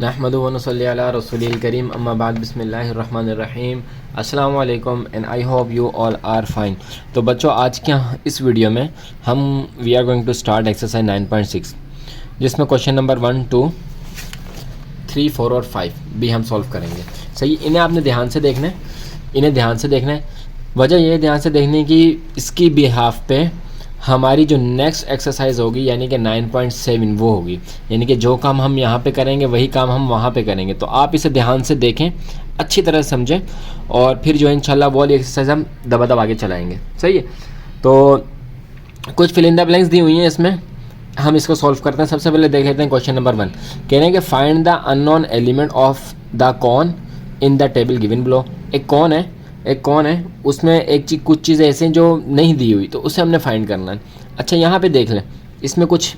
नहमदुहु व नसल्ली अला रसूलिल करीम अम्मा बाद बिस्मिल्लाहिर रहमानिर रहीम। अस्सलामु अलैकुम and I hope you all are fine. तो बच्चों, आज के इस वीडियो में हम we are going to start exercise 9.6, जिसमें क्वेश्चन नंबर 1, 2, 3, 4 और 5 भी हम सॉल्व करेंगे। सही, इन्हें आपने ध्यान से देखना है, इन्हें ध्यान से देखना है। वजह यह ध्यान से देखने की, इसकी बिहाफ पे हमारी जो नेक्स्ट एक्सरसाइज होगी यानी कि 9.7 वो होगी, यानी कि जो काम हम यहाँ पे करेंगे वही काम हम वहाँ पे करेंगे। तो आप इसे ध्यान से देखें, अच्छी तरह समझें, और फिर जो है इंशाल्लाह वो वाली एक्सरसाइज हम दबा आगे चलाएंगे। सही है, तो कुछ फिल इन द ब्लैंक्स दी हुई हैं, इसमें हम इसको सॉल्व करते हैं। सबसे पहले देख लेते हैं क्वेश्चन नंबर 1। कह रहे हैं कि find the unknown element of the cone in the table given below. एक कौन है, उसमें कुछ चीज़ें ऐसी हैं जो नहीं दी हुई, तो उसे हमने फाइंड करना है। अच्छा, यहाँ पे देख लें, इसमें कुछ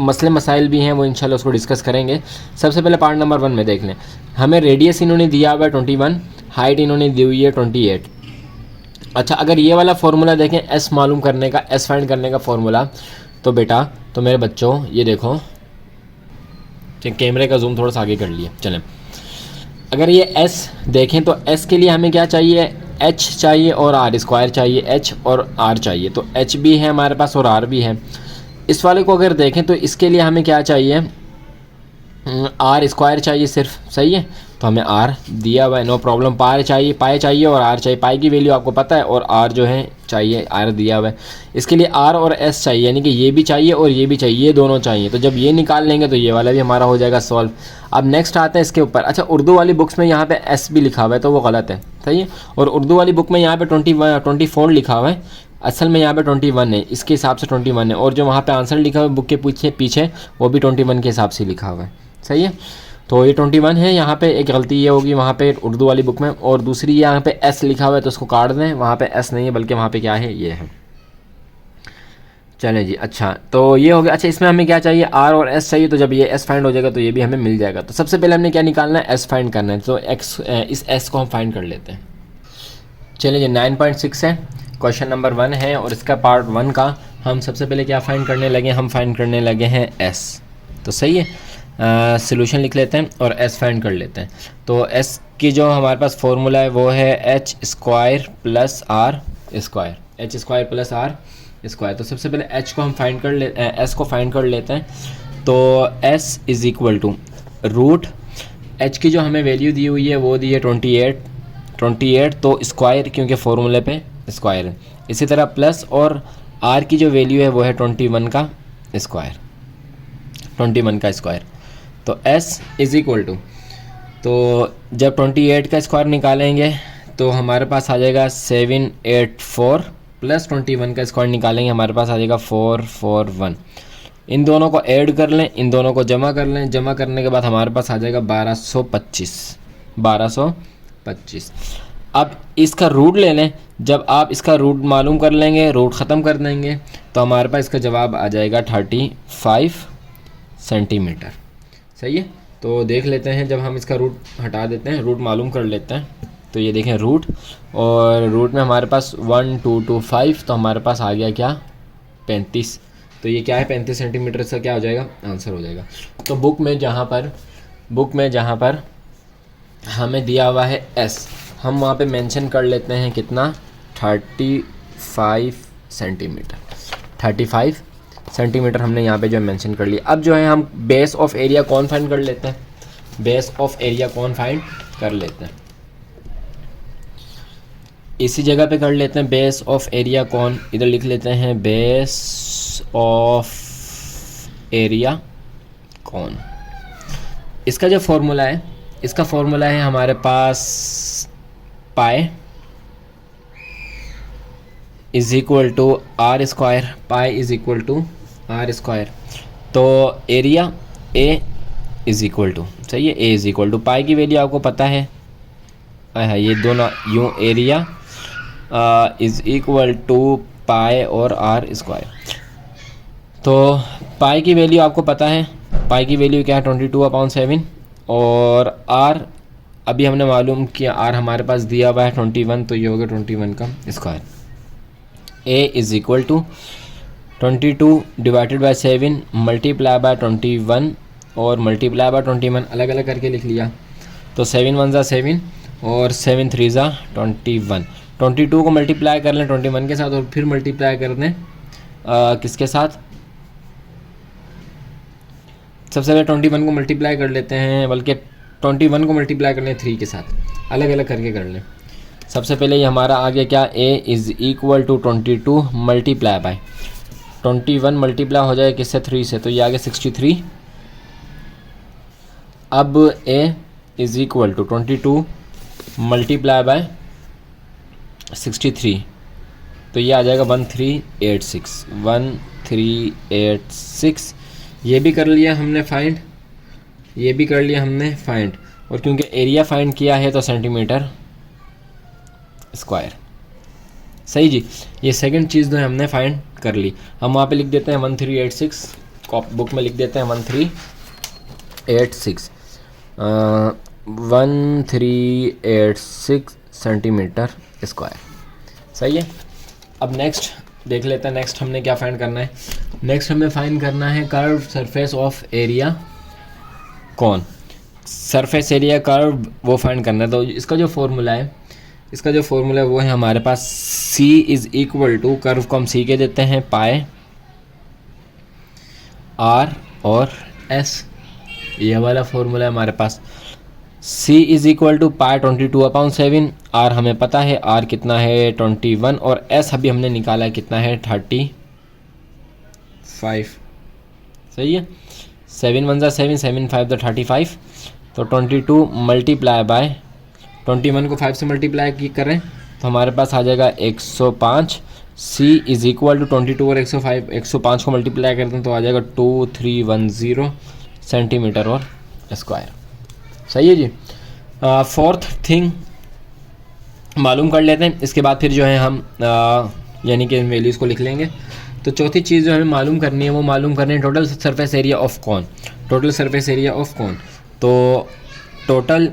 मसले मसाइल भी हैं, वो इंशाल्लाह उसको डिस्कस करेंगे। सबसे पहले पार्ट नंबर 1 में देख लें। हमें रेडियस इन्होंने दिया हुआ है 21, हाइट इन्होंने दी हुई है 28। अच्छा, अगर ये वाला फार्मूला देखें, एस मालूम करने का, एस फाइंड करने का फार्मूला, तो बेटा, तो मेरे बच्चों ये देखो, कैमरे का जूम थोड़ा सा आगे कर लिया, चलें। अगर ये S देखें तो S के लिए हमें क्या चाहिए, H चाहिए और R स्क्वायर चाहिए, H और R चाहिए। तो H भी है हमारे पास और R भी है। इस वाले को अगर देखें तो इसके लिए हमें क्या चाहिए, R स्क्वायर चाहिए सिर्फ। सही है, तो हमें R दिया हुआ है, नो प्रॉब्लम। पाई चाहिए और R चाहिए। पाई की वैल्यू आपको पता है, और R जो है चाहिए, R दिया हुआ है। इसके लिए R और S चाहिए, यानी कि ये भी चाहिए और ये भी चाहिए, ये दोनों चाहिए। तो जब ये निकाल लेंगे तो ये वाला भी हमारा हो जाएगा सॉल्व। अब नेक्स्ट आते हैं इसके ऊपर। अच्छा, उर्दू वाली बुक्स में यहाँ पे S भी लिखा हुआ है, तो वो गलत है। सही है, और उर्दू वाली बुक में यहाँ पे 24 लिखा हुआ है, असल में यहाँ पे 21 है, इसके हिसाब से 21 है। और जो वहाँ पे आंसर लिखा हुआ है बुक के पीछे वो भी 21 के हिसाब से लिखा हुआ है। सही है, तो ये 21 है। यहाँ पे एक गलती ये होगी वहाँ पे उर्दू वाली बुक में, और दूसरी यहाँ पे S लिखा हुआ है, तो उसको काट दें। वहाँ पे S नहीं है, बल्कि वहाँ पे क्या है, ये है। चलें जी, अच्छा, तो ये हो गया। अच्छा, इसमें हमें क्या चाहिए, R और S चाहिए। तो जब ये S फाइंड हो जाएगा तो ये भी हमें मिल जाएगा। तो सबसे पहले हमने क्या निकालना है, S फाइंड करना है। तो इस S को हम फाइंड कर लेते हैं। चलिए जी, 9.6 है, क्वेश्चन नंबर 1 है, और इसका पार्ट 1 का हम सबसे पहले क्या फाइंड करने लगे, हम फाइंड करने लगे हैं S। तो सही है, सोल्यूशन लिख लेते हैं और S फाइंड कर लेते हैं। तो S की जो हमारे पास फॉर्मूला है वो है H square plus R square, H square plus R square. तो सबसे पहले H को हम फाइंड कर ले S को फाइंड कर लेते हैं। तो S is equal to root H की जो हमें वैल्यू दी हुई है वो दी है 28, तो स्क्वायर, क्योंकि फार्मूले पे स्क्वायर है। इसी तरह प्लस, और R की जो वैल्यू है वो है 21 का स्क्वायर, 21 का स्क्वायर। तो S इज़ इक्वल टू, तो जब 28 का स्क्वायर निकालेंगे तो हमारे पास आ जाएगा 784, प्लस 21 का स्क्वायर निकालेंगे हमारे पास आ जाएगा 441। इन दोनों को ऐड कर लें, इन दोनों को जमा कर लें, जमा करने के बाद हमारे पास आ जाएगा 1225। अब इसका रूट ले लें। जब आप इसका रूट मालूम कर लेंगे, रूट ख़त्म कर देंगे, तो हमारे पास इसका जवाब आ जाएगा 35 सेंटीमीटर। सही है, तो देख लेते हैं, जब हम इसका रूट हटा देते हैं, रूट मालूम कर लेते हैं। तो ये देखें रूट, और रूट में हमारे पास 1225, तो हमारे पास आ गया क्या, 35। तो ये क्या है, 35 सेंटीमीटर से क्या हो जाएगा, आंसर हो जाएगा। तो बुक में जहाँ पर हमें दिया हुआ है S, हम वहाँ पे मेंशन कर लेते हैं कितना, 35 सेंटीमीटर। 35 सेंटीमीटर हमने यहाँ पे जो मेंशन कर लिया। अब जो है हम बेस ऑफ एरिया कौन फाइंड कर लेते हैं, इसी जगह पे कर लेते हैं बेस ऑफ एरिया कौन। इधर लिख लेते हैं बेस ऑफ एरिया कौन। इसका जो फॉर्मूला है, हमारे पास pi is equal to R square, pi is equal to R square. तो area A is equal to, सही है, A is equal to, pi की वैल्यू आपको पता है, ये दोनों यूँ, area is equal to pi और R स्क्वायर। तो पाई की वैल्यू आपको पता है, पाई की वैल्यू क्या है, 22/7, और R अभी हमने मालूम किया, R हमारे पास दिया हुआ है 21, तो ये हो गया 21 का square. A is equal to 22 divided by 7 multiply by 21 और मल्टीप्लाई बाय 21 अलग अलग करके लिख लिया। तो 7 1 ज़ा 7 और 7 3 ज़ा 21। 22 को मल्टीप्लाई कर लें 21 के साथ और फिर मल्टीप्लाई कर दें किसके साथ, सबसे पहले 21 को मल्टीप्लाई कर लेते हैं, बल्कि 21 को मल्टीप्लाई कर लें 3 के साथ, अलग अलग करके कर लें। सबसे पहले ये हमारा आ गया क्या, a is equal to 22 multiply by 21 multiply हो जाए किससे, 3 से, तो ये आ गया 63। अब a is equal to 22 multiply by 63, तो ये आ जाएगा 1386 1386। ये भी कर लिया हमने फाइंड, ये भी कर लिया हमने फाइंड, और क्योंकि एरिया फाइंड किया है तो सेंटीमीटर स्क्वायर। सही जी, ये सेकंड चीज़ जो है हमने फाइंड कर ली। हम वहाँ पे लिख देते हैं 1386, बुक में लिख देते हैं 1386 1386 सेंटीमीटर स्क्वायर। सही है। अब नेक्स्ट देख लेते हैं, नेक्स्ट हमने क्या फाइंड करना है। नेक्स्ट हमें फाइंड करना है कर्व सरफेस ऑफ एरिया कौन, सरफेस एरिया कर्व वो फाइंड करना है। तो इसका जो फॉर्मूला है, इसका जो फॉर्मूला है वो है हमारे पास c is equal to, curve को हम c के देते हैं पाए r और s, ये वाला फॉर्मूला है हमारे पास। c इज़ इक्वल टू पाए 22/7, r हमें पता है r कितना है 21, और s अभी हमने निकाला है कितना है 35। सही है। 7 1 ज़ा 7 7 5 ज़ा 35, तो 22 मल्टीप्लाई बाय 21 को 5 से मल्टीप्लाई करें तो हमारे पास आ जाएगा 105। c इज़ इक्वल टू 22 और 105 को मल्टीप्लाई करते हैं तो आ जाएगा 2310 सेंटीमीटर और स्क्वायर। सही है जी। फोर्थ थिंग मालूम कर लेते हैं, इसके बाद फिर जो है हम यानी कि इन वैल्यूज़ को लिख लेंगे। तो चौथी चीज़ जो हमें मालूम करनी है वो मालूम करनी है टोटल सरफेस एरिया ऑफ कौन, टोटल सरफेस एरिया ऑफ कौन। तो टोटल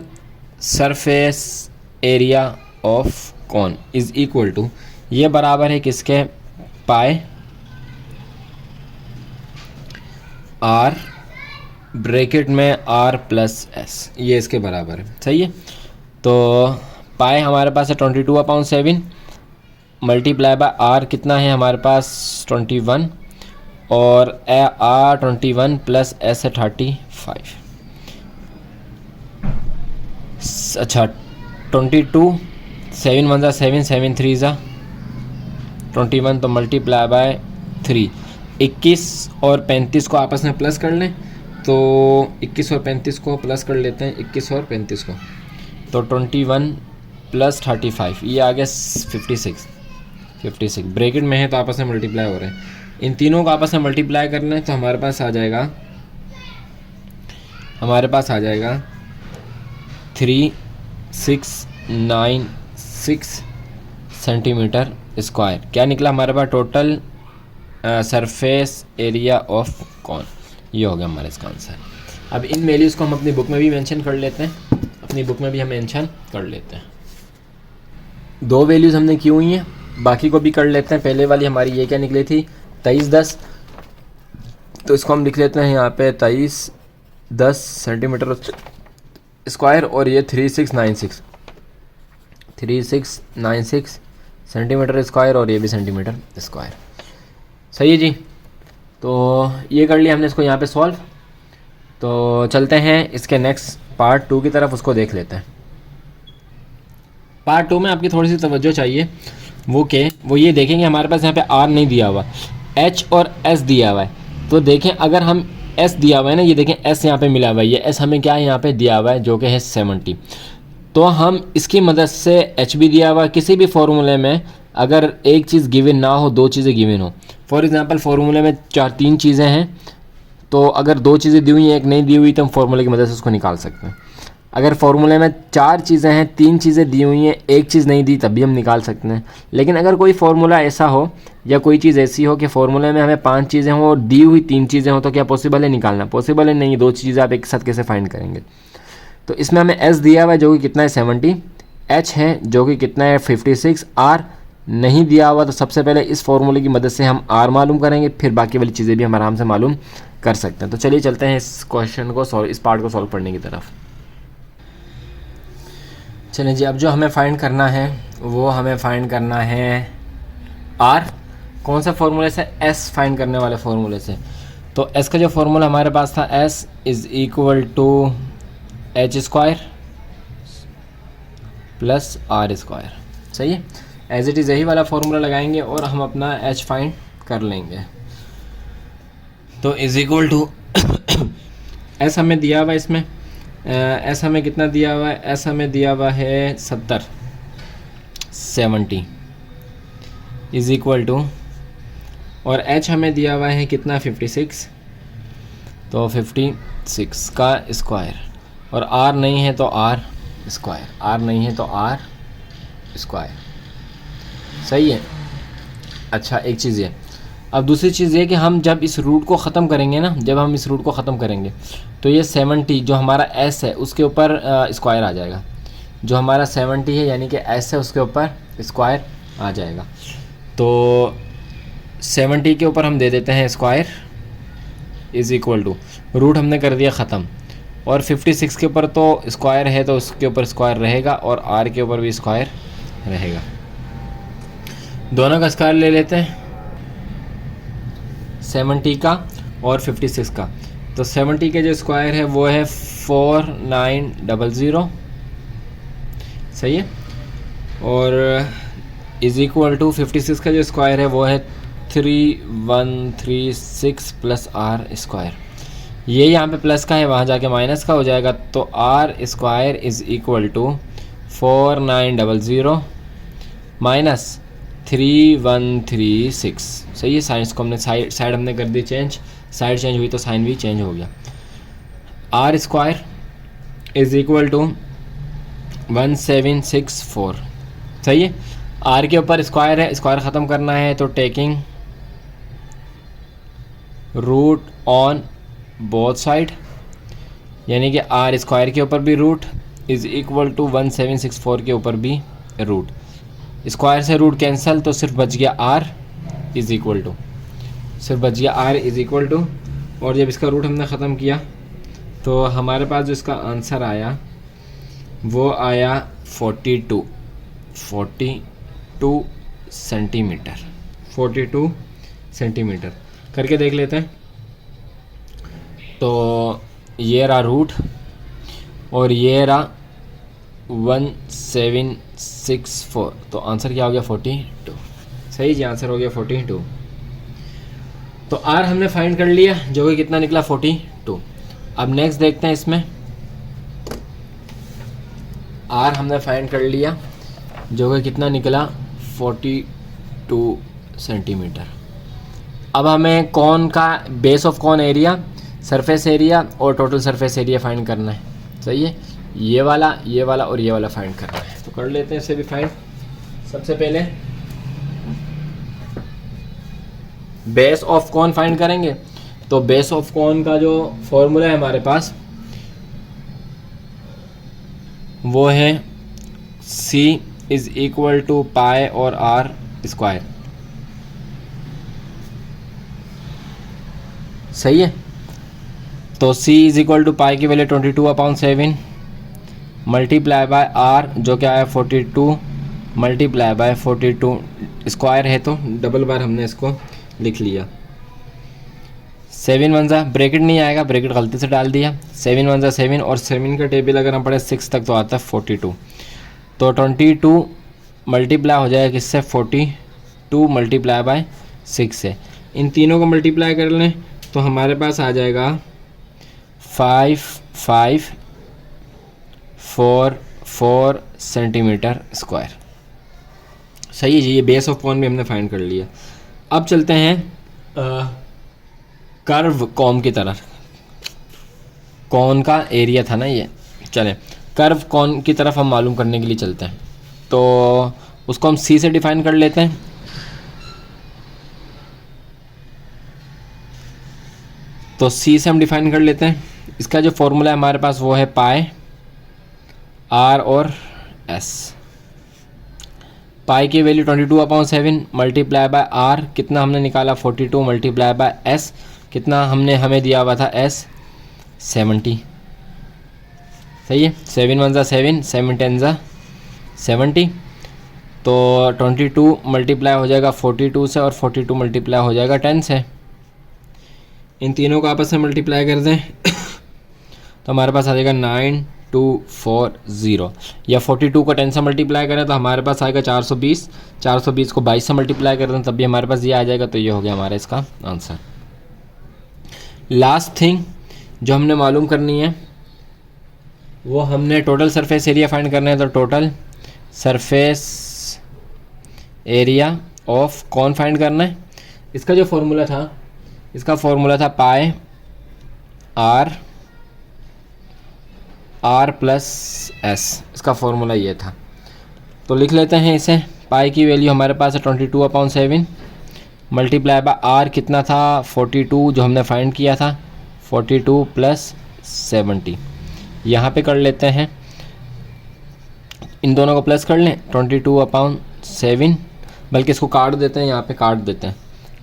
सरफेस एरिया ऑफ कौन इज़ इक्वल टू, ये बराबर है किसके, पाए आर ब्रैकेट में r प्लस एस, ये इसके बराबर है। सही है। तो पाए हमारे पास है 22/7 मल्टीप्लाई बाय r कितना है हमारे पास 21, और r 21 प्लस s है 35। अच्छा 22 7 1 ज़ा 7 7 3 ज़ा 21, तो मल्टीप्लाई बाय 3। 21 और 35 को आपस में प्लस कर लें, तो 21 और 35 को प्लस कर लेते हैं, 21 और 35 को, तो 21 प्लस 35, ये आ गया 56 ब्रैकेट में है तो आपस में मल्टीप्लाई हो रहे हैं। इन तीनों को आपस में मल्टीप्लाई कर लें तो हमारे पास आ जाएगा 3696 सेंटीमीटर स्क्वायर। क्या निकला हमारे पास, टोटल सरफेस एरिया ऑफ कौन, ये हो गया हमारा इसका आंसर। अब इन वैल्यूज़ को हम अपनी बुक में भी मेंशन कर लेते हैं, अपनी बुक में भी हम मेंशन कर लेते हैं। दो वैल्यूज़ हमने की हुई हैं, बाकी को भी कर लेते हैं। पहले वाली हमारी ये क्या निकली थी 2310, तो इसको हम लिख लेते हैं यहाँ पे 2310 सेंटीमीटर स्क्वायर, और ये 3696 सेंटीमीटर स्क्वायर, और ये भी सेंटीमीटर स्क्वायर। सही है जी। तो ये कर लिया हमने इसको यहाँ पे सॉल्व। तो चलते हैं इसके नेक्स्ट पार्ट 2 की तरफ, उसको देख लेते हैं। पार्ट 2 में आपकी थोड़ी सी तवज्जो चाहिए, वो ये देखेंगे हमारे पास यहाँ पे R नहीं दिया हुआ, H और S दिया हुआ है। तो देखें अगर हम S दिया हुआ है ना, ये देखें S यहाँ पे मिला हुआ है, ये S हमें क्या है यहाँ पे दिया हुआ है जो कि है 70। तो हम इसकी मदद से H भी दिया हुआ है, किसी भी फॉर्मूले में अगर एक चीज़ गिवन ना हो, दो चीज़ें गिवन हो, फॉर एग्जांपल फार्मूले में 3 चीज़ें हैं, तो अगर 2 चीज़ें दी हुई हैं एक नहीं दी हुई तो हम फार्मूले की मदद से उसको निकाल सकते हैं। अगर फार्मूले में 4 चीज़ें हैं, 3 चीज़ें दी हुई हैं, एक चीज़ नहीं दी, तब भी हम निकाल सकते हैं। लेकिन अगर कोई फार्मूला ऐसा हो या कोई चीज़ ऐसी हो कि फार्मूले में हमें 5 चीज़ें हों और दी हुई 3 चीज़ें हों, तो क्या पॉसिबल है निकालना? पॉसिबल है नहीं, 2 चीज़ें आप एक साथ कैसे फाइंड करेंगे? तो इसमें हमें S दिया हुआ है जो कि कितना है 70, H है जो कि कितना है 56, R नहीं दिया हुआ। तो सबसे पहले इस फार्मूले की मदद से हम R मालूम करेंगे, फिर बाकी वाली चीज़ें भी हम आराम से मालूम कर सकते हैं। तो चलिए चलते हैं इस क्वेश्चन को सॉल्व, इस पार्ट को सॉल्व करने की तरफ। चलिए जी, अब जो हमें फाइंड करना है वो हमें फाइंड करना है आर। कौन सा फॉर्मूले से? एस फाइंड करने वाले फॉर्मूले से। तो एस का जो फॉर्मूला हमारे पास था, S is equal to H square plus R square. सही है, एज इट इज़ यही वाला फॉर्मूला लगाएंगे और हम अपना एच फाइंड कर लेंगे। तो इज़ इक्वल टू एस हमें दिया हुआ है, इसमें एस हमें कितना दिया हुआ है? एस हमें दिया हुआ है 70 इज़ इक्वल टू, और एच हमें दिया हुआ है कितना? 56। तो 56 का स्क्वायर, और आर नहीं है तो आर स्क्वायर, आर नहीं है तो आर स्क्वायर। सही है। अच्छा, एक चीज़ ये, अब दूसरी चीज़ ये कि हम जब इस रूट को ख़त्म करेंगे ना, जब हम इस रूट को ख़त्म करेंगे तो ये 70 जो हमारा एस है उसके ऊपर स्क्वायर आ जाएगा। जो हमारा 70 है यानी कि एस है उसके ऊपर स्क्वायर आ जाएगा। तो 70 के ऊपर हम दे देते हैं square is equal to, root हमने कर दिया ख़त्म, और 56 के ऊपर तो स्क्वायर है तो उसके ऊपर स्क्वायर रहेगा, और आर के ऊपर भी स्क्वायर रहेगा। दोनों का स्क्वायर ले लेते हैं, 70 का और 56 का। तो 70 के जो स्क्वायर है वो है 4900। सही है, और इज़ इक्वल टू 56 का जो स्क्वायर है वो है 3136 प्लस आर स्क्वायर। ये यहाँ पे प्लस का है, वहाँ जाके माइनस का हो जाएगा। तो R square is equal to 4900 minus 3136। सही है, साइंस को हमने साइड हमने कर दी चेंज, साइड चेंज हुई तो साइन भी चेंज हो गया। R square is equal to 1764। सही है, आर के ऊपर स्क्वायर है, स्क्वायर ख़त्म करना है तो taking root on both side, यानी कि आर स्क्वायर के ऊपर भी रूट इज़ इक्वल टू 1764 के ऊपर भी रूट। स्क्वायर से रूट कैंसिल तो सिर्फ बच गया आर इज़ इक्वल टू, सिर्फ बच गया आर इज़ इक्वल टू। और जब इसका रूट हमने ख़त्म किया तो हमारे पास जो इसका आंसर आया वो आया 42 सेंटीमीटर। 42 सेंटीमीटर करके देख लेते हैं। तो ये रहा रूट और ये रहा 1764, तो आंसर क्या हो गया? 42। सही जी, आंसर हो गया 42। तो आर हमने फाइंड कर लिया जो कि कितना निकला? 42। अब नेक्स्ट देखते हैं, इसमें आर हमने फाइंड कर लिया जो कि कितना निकला? 42 सेंटीमीटर। अब हमें कौन का बेस ऑफ कौन एरिया, सरफेस एरिया और टोटल सरफेस एरिया फाइंड करना है। सही है, ये वाला और ये वाला फाइंड करना है। तो कर लेते हैं इसे भी फाइंड। सबसे पहले बेस ऑफ कौन फाइंड करेंगे। तो बेस ऑफ कौन का जो फॉर्मूला है हमारे पास वो है C is equal to pi और आर स्क्वायर। सही है, तो C is equal to pi की वैल्यू 22/7 मल्टीप्लाई बाय आर जो क्या है 42 मल्टीप्लाई बाय 42। स्क्वायर है तो डबल बार हमने इसको लिख लिया। 7 1 ब्रैकेट नहीं आएगा, ब्रैकेट गलती से डाल दिया। 7 1 7 और 7 का टेबल अगर हम पढ़े 6 तक तो आता है 42। तो 22 मल्टीप्लाई हो जाएगा किससे? 42 मल्टीप्लाई बाय 6 से। इन तीनों को मल्टीप्लाई कर लें तो हमारे पास आ जाएगा 5544 सेंटीमीटर स्क्वायर। सही है जी, ये बेस ऑफ कॉन भी हमने फाइंड कर लिया। अब चलते हैं कर्व कॉन की तरफ। कॉन का एरिया था ना ये, चलें कर्व कॉन की तरफ हम मालूम करने के लिए चलते हैं। तो उसको हम सी से डिफाइन कर लेते हैं। तो सी से हम डिफाइन कर लेते हैं। इसका जो फॉर्मूला है हमारे पास वो है पाई आर और एस। पाई की वैल्यू 22/7 मल्टीप्लाई बाय आर कितना हमने निकाला 42 मल्टीप्लाई बाय एस कितना हमें दिया हुआ था एस 70, सही है। 7 1 7, 7 10 70, तो 22 मल्टीप्लाई हो जाएगा 42 से और 42 मल्टीप्लाई हो जाएगा 10 से। इन तीनों को आपस में मल्टीप्लाई कर दें तो हमारे पास आ जाएगा 9240, या 42 को 10 से मल्टीप्लाई करें तो हमारे पास आएगा 420, 420 को 22 से मल्टीप्लाई कर दें तब भी हमारे पास ये आ जाएगा। तो ये हो गया हमारा इसका आंसर। लास्ट थिंग जो हमने मालूम करनी है वो हमने टोटल सरफेस एरिया फाइंड करना है। तो टोटल सरफेस एरिया ऑफ कौन फाइंड करना है। इसका जो फॉर्मूला था, इसका फॉर्मूला था पाई आर प्लस एस, इसका फॉर्मूला ये था। तो लिख लेते हैं इसे। पाई की वैल्यू हमारे पास है 22/7 मल्टीप्लाई बाय आर कितना था 42 जो हमने फाइंड किया था, 42 + 70। यहाँ पे कर लेते हैं, इन दोनों को प्लस कर लें 22/7, बल्कि इसको काट देते हैं, यहाँ पे काट देते हैं।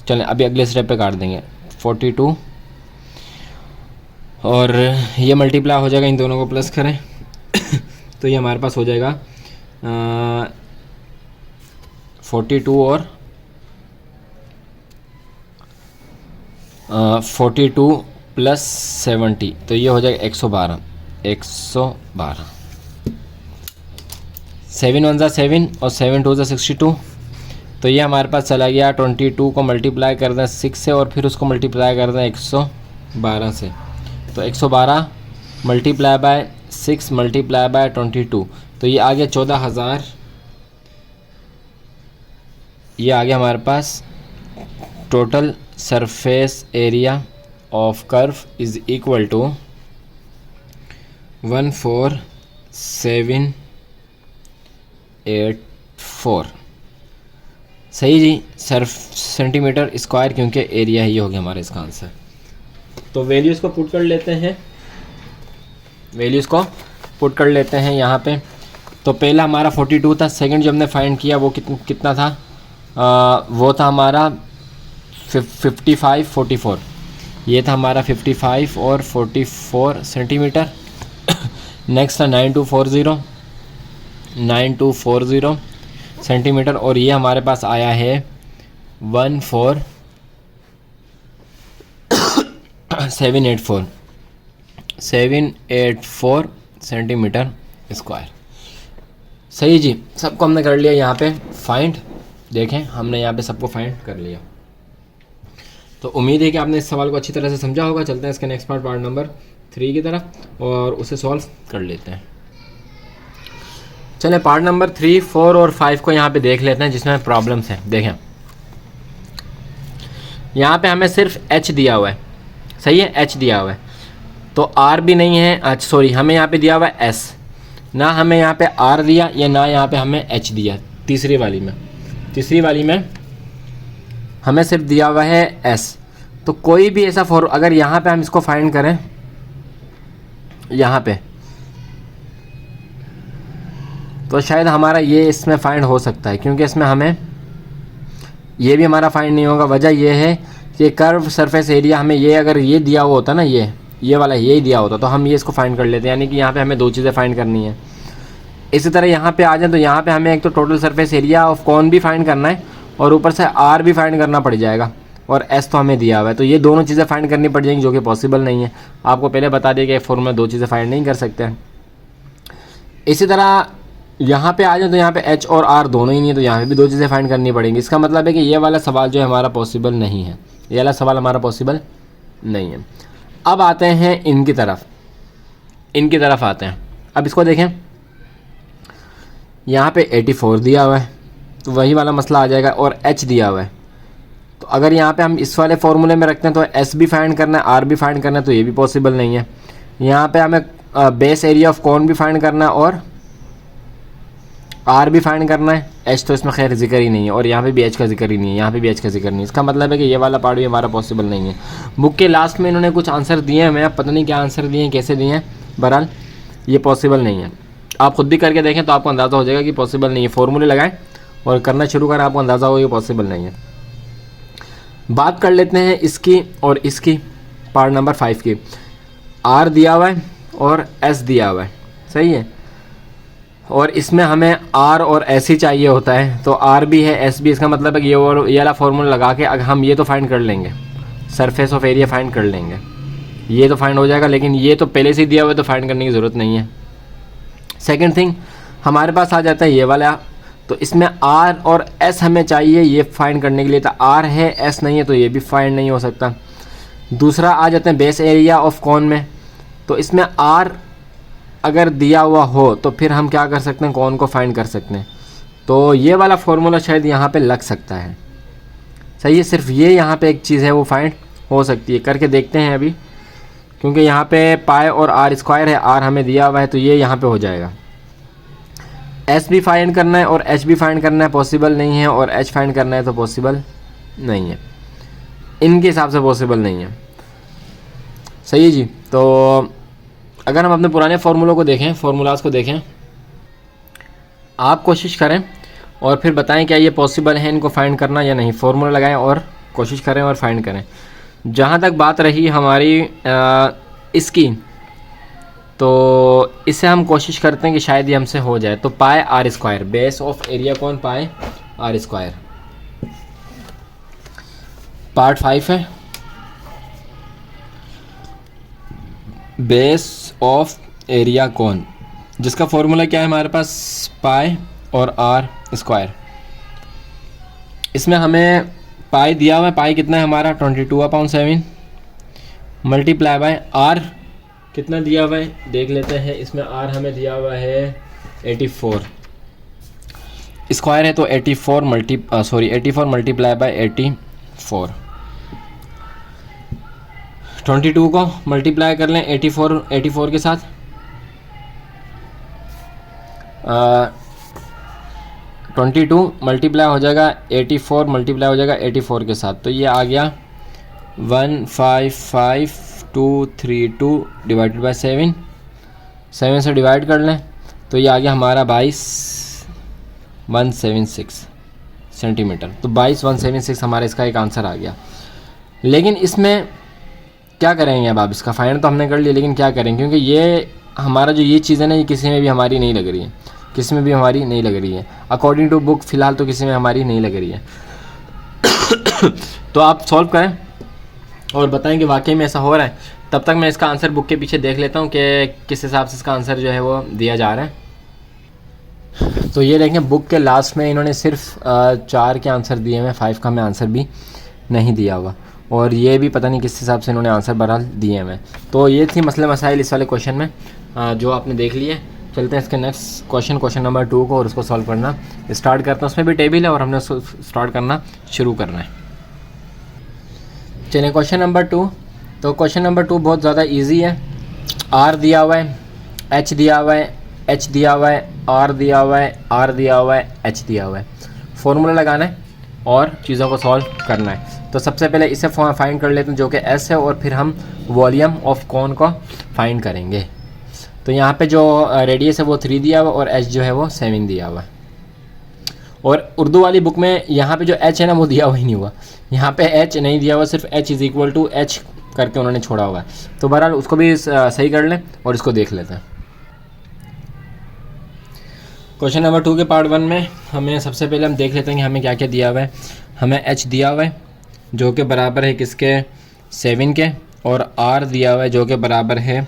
चलें अभी अगले स्टेप पे काट देंगे 42 और ये मल्टीप्लाई हो जाएगा, इन दोनों को प्लस करें तो ये हमारे पास हो जाएगा 42 और 42 + 70, तो ये हो जाएगा 112। 7 1 7 और 7 2 62, तो ये हमारे पास चला गया 22 को मल्टीप्लाई कर दें 6 से और फिर उसको मल्टीप्लाई कर दें 112 से। तो 112 मल्टीप्लाई बाय 6 मल्टीप्लाई बाय 22, तो ये आ गया 14,000। ये आ गया हमारे पास total surface area of curve is equal to 14784। सही जी, सेंटीमीटर स्क्वायर, क्योंकि एरिया ही हो गया हमारा इसका आंसर। तो वैल्यूज़ को पुट कर लेते हैं, वैल्यूज़ को पुट कर लेते हैं यहाँ पे। तो पहला हमारा 42 था, सेकंड जो हमने फाइंड किया वो कितना था, वो था हमारा 55 44, ये था हमारा 55 और 44 सेंटीमीटर। नेक्स्ट था 9240 सेंटीमीटर, और ये हमारे पास आया है 784 सेंटीमीटर स्क्वायर। सही जी, सबको हमने कर लिया यहाँ पे फाइंड। देखें हमने यहाँ पे सबको फाइंड कर लिया। तो उम्मीद है कि आपने इस सवाल को अच्छी तरह से समझा होगा। चलते हैं इसके नेक्स्ट पार्ट नंबर 3 की तरफ और उसे सॉल्व कर लेते हैं। चलें पार्ट नंबर 3, 4 और 5 को यहाँ पे देख लेते हैं जिसमें प्रॉब्लम्स हैं। देखें यहाँ पे हमें सिर्फ h दिया हुआ है, सही है, h दिया हुआ है, तो r भी नहीं है, सॉरी हमें यहाँ पे दिया हुआ है s, ना हमें यहाँ पे r दिया या ना यहाँ पे हमें h दिया। तीसरी वाली में हमें सिर्फ दिया हुआ है s। तो कोई भी ऐसा अगर यहाँ पे हम इसको फाइंड करें, यहाँ पे तो शायद हमारा ये इसमें फाइंड हो सकता है, क्योंकि इसमें हमें ये भी हमारा फाइंड नहीं होगा। वजह ये है कि कर्व सरफेस एरिया हमें ये अगर ये दिया हुआ होता ना, ये वाला ये ही दिया होता तो हम ये इसको फाइंड कर लेते, यानी कि यहाँ पे हमें दो चीज़ें फाइंड करनी है। इसी तरह यहाँ पे आ जाए तो यहाँ पे हमें एक तो टोटल सरफेस एरिया ऑफ कौन भी फाइंड करना है और ऊपर से आर भी फाइंड करना पड़ जाएगा, और एस तो हमें दिया हुआ है। तो ये दोनों चीज़ें फाइंड करनी पड़ जाएंगी, जो कि पॉसिबल नहीं है। आपको पहले बता दिया कि एक फॉर्मूला दो चीज़ें फाइंड नहीं कर सकते हैं। इसी तरह यहाँ पे आ जाए तो यहाँ पे एच और आर दोनों ही नहीं है, तो यहाँ पे भी दो चीज़ें फाइंड करनी पड़ेंगी। इसका मतलब है कि ये वाला सवाल जो है हमारा पॉसिबल नहीं है, ये वाला सवाल हमारा पॉसिबल नहीं है। अब आते हैं इनकी तरफ आते हैं। अब इसको देखें, यहाँ पे 84 दिया हुआ है तो वही वाला मसला आ जाएगा, और h दिया हुआ है। तो अगर यहाँ पे हम इस वाले फॉर्मूले में रखते हैं तो s भी फाइंड करना है, r भी फाइंड करना है, तो ये भी पॉसिबल नहीं है। यहाँ पे हमें बेस एरिया ऑफ कौन भी फाइंड करना है और r भी फाइंड करना है। h तो इसमें खैर जिक्र ही नहीं है, और यहाँ पे भी h का जिक्र ही नहीं है, यहाँ पे भी h का जिक्र नहीं है। इसका मतलब है कि ये वाला पार्ट भी हमारा पॉसिबल नहीं है। बुक के लास्ट में इन्होंने कुछ आंसर दिए हैं, मैं पता नहीं क्या आंसर दिए हैं, कैसे दिए हैं, बहरहाल ये पॉसिबल नहीं है। आप खुद भी करके देखें तो आपको अंदाज़ा हो जाएगा कि पॉसिबल नहीं है। फॉर्मूले लगाएं और करना शुरू करें, आपको अंदाज़ा होगा कि पॉसिबल नहीं है। बात कर लेते हैं इसकी और इसकी, पार्ट नंबर 5 की। आर दिया हुआ है और एस दिया हुआ है, सही है, और इसमें हमें आर और एस ही चाहिए होता है, तो आर भी है एस भी, इसका मतलब है कि ये और ये वाला फार्मूला लगा के अगर हम ये तो फाइंड कर लेंगे, सरफेस ऑफ एरिया फाइंड कर लेंगे, ये तो फाइंड हो जाएगा, लेकिन ये तो पहले से ही दिया हुआ है तो फाइंड करने की ज़रूरत नहीं है। सेकंड थिंग हमारे पास आ जाता है ये वाला, तो इसमें आर और एस हमें चाहिए ये फाइंड करने के लिए, तो आर है एस नहीं है तो ये भी फाइंड नहीं हो सकता। दूसरा आ जाते हैं बेस एरिया ऑफ कॉन में, तो इसमें आर अगर दिया हुआ हो तो फिर हम क्या कर सकते हैं, कॉन को फाइंड कर सकते हैं, तो ये वाला फार्मूला शायद यहाँ पे लग सकता है, सही है। सिर्फ ये यहाँ पे एक चीज़ है वो फाइंड हो सकती है, करके देखते हैं अभी, क्योंकि यहाँ पे पाई और आर स्क्वायर है, आर हमें दिया हुआ है तो ये यहाँ पे हो जाएगा। एस भी फाइंड करना है और एच भी फाइंड करना है, पॉसिबल नहीं है, और एच फाइंड करना है तो पॉसिबल नहीं है, इनके हिसाब से पॉसिबल नहीं है, सही है जी। तो अगर हम अपने पुराने फार्मूलों को देखें, फार्मूलाज को देखें, आप कोशिश करें और फिर बताएं क्या ये पॉसिबल है इनको फाइंड करना या नहीं, फार्मूला लगाएं और कोशिश करें और फाइंड करें। जहाँ तक बात रही हमारी इसकी, तो इससे हम कोशिश करते हैं कि शायद ये हमसे हो जाए। तो pi R square, base of area कौन, पाई आर स्क्वायर, पार्ट 5 है। बेस ऑफ एरिया कौन, जिसका फॉर्मूला क्या है हमारे पास, पाई और आर स्क्वायर। इसमें हमें पाई दिया हुआ है, पाई कितना है हमारा 22/7 मल्टीप्लाई बाय आर कितना दिया हुआ है देख लेते हैं। इसमें आर हमें दिया हुआ है 84, स्क्वायर है तो 84 मल्टीप्लाई बाय 84। 22 को मल्टीप्लाई कर लें 84 के साथ, 22 मल्टीप्लाई हो जाएगा 84 मल्टीप्लाई हो जाएगा 84 के साथ, तो ये आ गया 155,232 डिवाइडेड बाय 7 से डिवाइड कर लें तो ये आ गया हमारा 22,176 सेंटीमीटर। तो 22,176 हमारा इसका एक आंसर आ गया। लेकिन इसमें क्या करेंगे अब आप, इसका फाइंड तो हमने कर लिया, लेकिन क्या करेंगे, क्योंकि ये हमारा जो ये चीज़ है ना, ये किसी में भी हमारी नहीं लग रही है, किसी में भी हमारी नहीं लग रही है, अकॉर्डिंग टू बुक फ़िलहाल तो किसी में हमारी नहीं लग रही है। तो आप सॉल्व करें और बताएं कि वाकई में ऐसा हो रहा है। तब तक मैं इसका आंसर बुक के पीछे देख लेता हूँ कि किस हिसाब से इसका आंसर जो है वो दिया जा रहा है। तो ये देखें बुक के लास्ट में इन्होंने सिर्फ 4 के आंसर दिए हुए, 5 का हमें आंसर भी नहीं दिया हुआ, और ये भी पता नहीं किस हिसाब से इन्होंने आंसर बहरहाल दिए हुए। तो ये थी मसले मसाइल इस वाले क्वेश्चन में जो आपने देख लिए। चलते हैं इसके नेक्स्ट क्वेश्चन नंबर 2 को, और उसको सॉल्व करना स्टार्ट करते हैं। उसमें भी टेबल है और हमने स्टार्ट करना शुरू करना है। चलिए क्वेश्चन नंबर 2। तो क्वेश्चन नंबर 2 बहुत ज़्यादा इजी है। आर दिया हुआ है, एच दिया हुआ है, एच दिया हुआ है, आर दिया हुआ है, आर दिया हुआ है, एच दिया हुआ है। फॉर्मूला लगाना है और चीज़ों को सॉल्व करना है। तो सबसे पहले इसे फाइंड कर लेते हैं जो कि एस है, और फिर हम वॉल्यूम ऑफ कॉन को फाइंड करेंगे। तो यहाँ पे जो रेडियस है वो 3 दिया हुआ और एच जो है वो 7 दिया हुआ। और उर्दू वाली बुक में यहाँ पे जो एच है ना वो दिया हुआ ही नहीं हुआ, यहाँ पे एच नहीं दिया हुआ, सिर्फ H is equal to H करके उन्होंने छोड़ा हुआ है। तो बहरहाल उसको भी सही कर लें और इसको देख लेते हैं। क्वेश्चन नंबर 2 के पार्ट 1 में हमें सबसे पहले हम देख लेते हैं कि हमें क्या क्या दिया हुआ है। हमें एच दिया हुआ है जो कि बराबर है किसके, 7 के, और आर दिया हुआ है जो कि बराबर है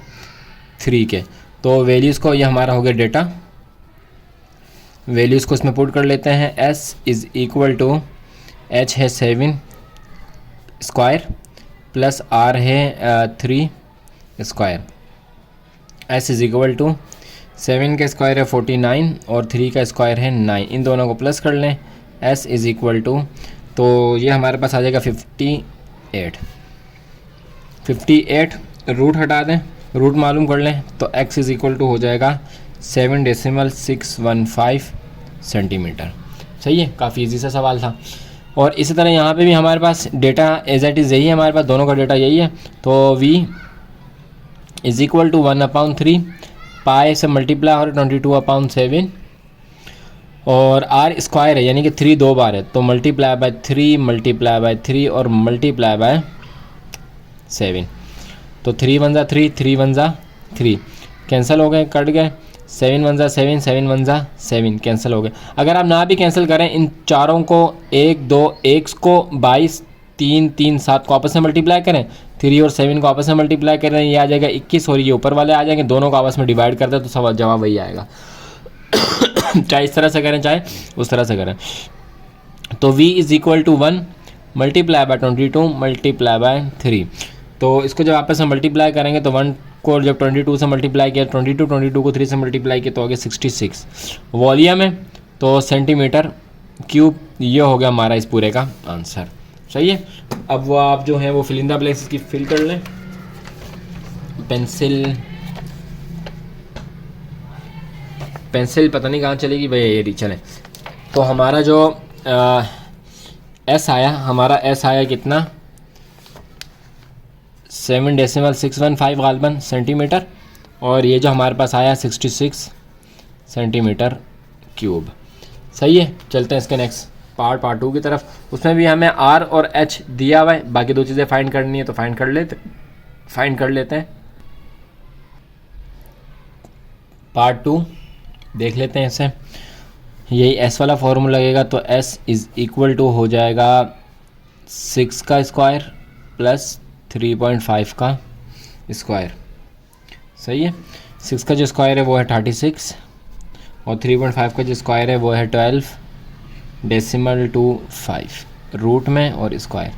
3 के। तो वैल्यूज़ को, ये हमारा हो गया डेटा, वैल्यूज़ को इसमें पुट कर लेते हैं। S is equal to H है 7 स्क्वायर प्लस आर है 3 square. S is equal to 7 का स्क्वायर है 49 और 3 का स्क्वायर है 9, इन दोनों को प्लस कर लें। एस इज़ इक्वल टू, तो ये हमारे पास आ जाएगा 58 रूट हटा दें, रूट मालूम कर लें, तो x इज़ इक्वल टू हो जाएगा 7.615 सेंटीमीटर। सही है, काफ़ी इजी सा सवाल था। और इसी तरह यहाँ पे भी हमारे पास डेटा एज इट इज़ यही है, हमारे पास दोनों का डेटा यही है। तो v इज़ इक्वल टू 1/3, पाई से मल्टीप्लाई हो रहा है 22/7, और आर स्क्वायर है यानी कि 3 दो बार है, तो मल्टीप्लाई बाय 3 मल्टीप्लाई बाय 3 और मल्टीप्लाई बाय 7। तो 3 वन ज़ा 3, 3 वन ज़ा 3, कैंसिल हो गए, कट गए। 7 वन ज़ा 7, 7 वन ज़ा 7, कैंसिल हो गए। अगर आप ना भी कैंसिल करें, इन चारों को 1 2 1 को 22, 3 3 7 को आपस में मल्टीप्लाई करें, 3 और 7 को आपस में मल्टीप्लाई करें, ये आ जाएगा 21 और ये ऊपर वाले आ जाएंगे, दोनों को आपस में डिवाइड कर दें तो सब जवाब वही आएगा। चाहे इस तरह से करें चाहे उस तरह से करें। तो v is equal to 1 multiply by 22 multiply by 3। तो इसको जब आपस में मल्टीप्लाई करेंगे तो 1 को जब 22 से मल्टीप्लाई किया, 22 को 3 से मल्टीप्लाई किया तो हो गया 66। वॉल्यूम है तो सेंटीमीटर क्यूब, ये हो गया हमारा इस पूरे का आंसर। सही है। अब वो आप जो है वो फिल इन द ब्लैंक्स इसकी फिल कर लें। पेंसिल पता नहीं कहाँ चलेगी भाई, ये चले। तो हमारा जो एस आया, हमारा एस आया कितना, 7.615 गालबन सेंटीमीटर, और ये जो हमारे पास आया 66 सेंटीमीटर क्यूब। सही है। चलते हैं इसके नेक्स्ट पार्ट 2 की तरफ। उसमें भी हमें आर और एच दिया हुआ है, बाकी 2 चीज़ें फाइंड करनी है तो फाइंड कर लेते हैं। पार्ट 2 देख लेते हैं इसे। यही एस वाला फॉर्मूला लगेगा, तो एस इज़ इक्वल टू हो जाएगा 6 का स्क्वायर प्लस 3.5 का स्क्वायर। सही है। 6 का जो स्क्वायर है वो है 36 और 3.5 का जो स्क्वायर है वो है 12.25 रूट में और स्क्वायर।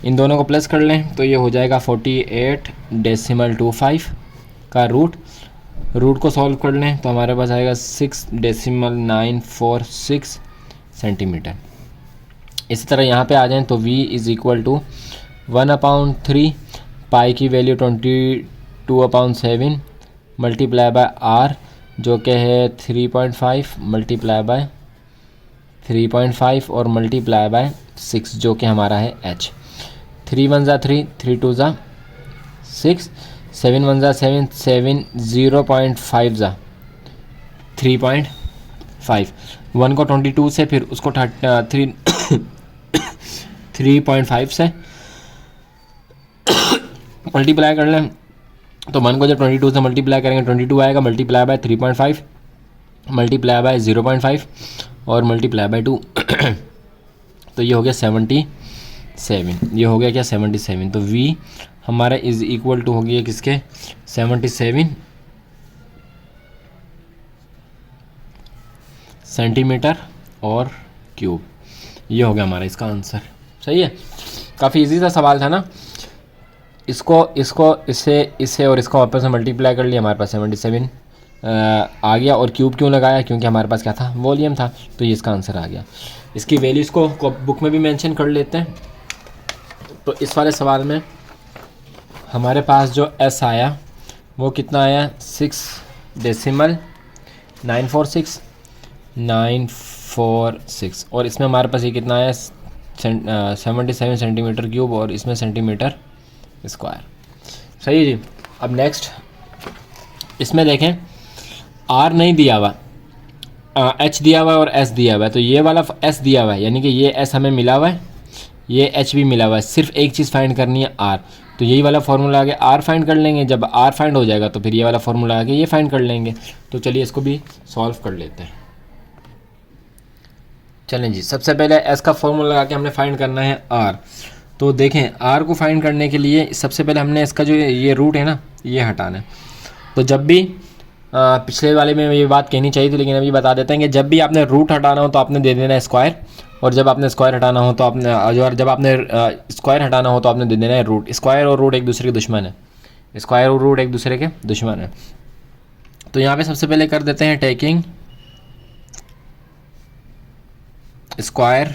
इन दोनों को प्लस कर लें तो ये हो जाएगा 48.25 का रूट को सॉल्व कर लें तो हमारे पास आएगा 6.946 सेंटीमीटर। इसी तरह यहाँ पे आ जाएं तो v इज़ इक्वल टू 1/3, पाई की वैल्यू 22/7 मल्टीप्लाई बाय r जो कि है 3.5 मल्टीप्लाई बाय 3.5 और मल्टीप्लाई बाय 6 जो कि हमारा है h। 3 वन ज़ा 3, 3 टू ज़ा 6, 7 वन ज़ा 7, 7 0.5 ज़ा 3.5। 1 को 22 से फिर उसको 3.5 से मल्टीप्लाई कर लें तो 1 को जब 22 से मल्टीप्लाई करेंगे 22 आएगा, मल्टीप्लाई बाय 3.5 मल्टीप्लाई बाय 0.5 और मल्टीप्लाई बाय 2 तो ये हो गया 77। ये हो गया क्या 77। तो v हमारा इज़ इक्वल टू हो गया किसके 77 सेंटीमीटर और क्यूब। ये हो गया हमारा इसका आंसर। सही है। काफ़ी इजी सा सवाल था ना। इससे और इसको वापस से मल्टीप्लाई कर लिया, हमारे पास 77 आ गया। और क्यूब क्यों लगाया, क्योंकि हमारे पास क्या था, वॉल्यूम था, तो ये इसका आंसर आ गया। इसकी वैल्यूज़ को बुक में भी मेंशन कर लेते हैं। तो इस वाले सवाल में हमारे पास जो एस आया वो कितना आया 6.946 और इसमें हमारे पास ये कितना आया 77 सेंटीमीटर क्यूब और इसमें सेंटीमीटर स्क्वायर। सही है जी। अब नेक्स्ट इसमें देखें आर नहीं दिया हुआ, एच दिया हुआ है और एस दिया हुआ है। तो ये वाला एस दिया हुआ है यानी कि ये एस हमें मिला हुआ है, ये एच भी मिला हुआ है। सिर्फ एक चीज़ फाइंड करनी है आर, तो यही वाला फार्मूला आगे आर फाइंड कर लेंगे। जब आर फाइंड हो जाएगा तो फिर ये वाला फार्मूला आगे ये फाइंड कर लेंगे। तो चलिए इसको भी सॉल्व कर लेते हैं। चलें जी, सबसे पहले एस का फार्मूला लगा के हमने फाइंड करना है आर। तो देखें आर को फाइंड करने के लिए सबसे पहले हमने इसका जो ये रूट है ना ये हटाना है। तो जब भी पिछले वाले में ये बात कहनी चाहिए थी लेकिन अभी बता देते हैं कि जब भी आपने रूट हटाना हो तो आपने दे देना है स्क्वायर, और जब आपने स्क्वायर हटाना हो तो आपने स्क्वायर हटाना हो तो आपने दे देना है रूट। स्क्वायर और रूट एक दूसरे के दुश्मन है, स्क्वायर और रूट एक दूसरे के दुश्मन है। तो यहाँ पे सबसे पहले कर देते हैं taking square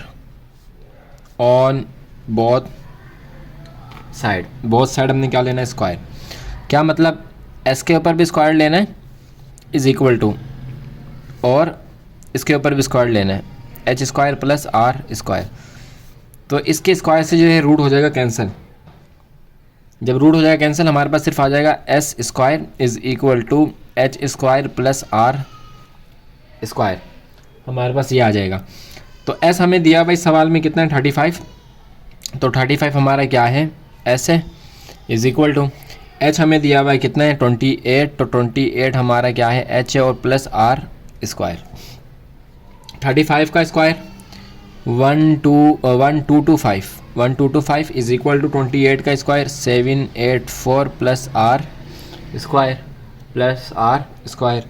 on both side. Both side हमने क्या लेना है स्क्वायर। क्या मतलब एस के ऊपर भी स्क्वायर लेना है इज़ इक्वल टू, और इसके ऊपर भी स्क्वायर लेना है H square plus R square. तो इसके स्क्वायर से जो है रूट हो जाएगा कैंसिल। जब रूट हो जाएगा कैंसिल हमारे पास सिर्फ आ जाएगा S square is equal to H square plus R square. हमारे पास ये आ जाएगा। तो एस हमें दिया भाई सवाल में कितना है 35, तो 35 हमारा क्या है एस है, इज इक्वल टू एच हमें दिया हुआ है कितना है 28, तो 28 हमारा क्या है एच है और प्लस आर स्क्वायर। 35 का स्क्वायर 1225 इज इक्वल टू 28 का स्क्वायर 784 प्लस आर स्क्वायर।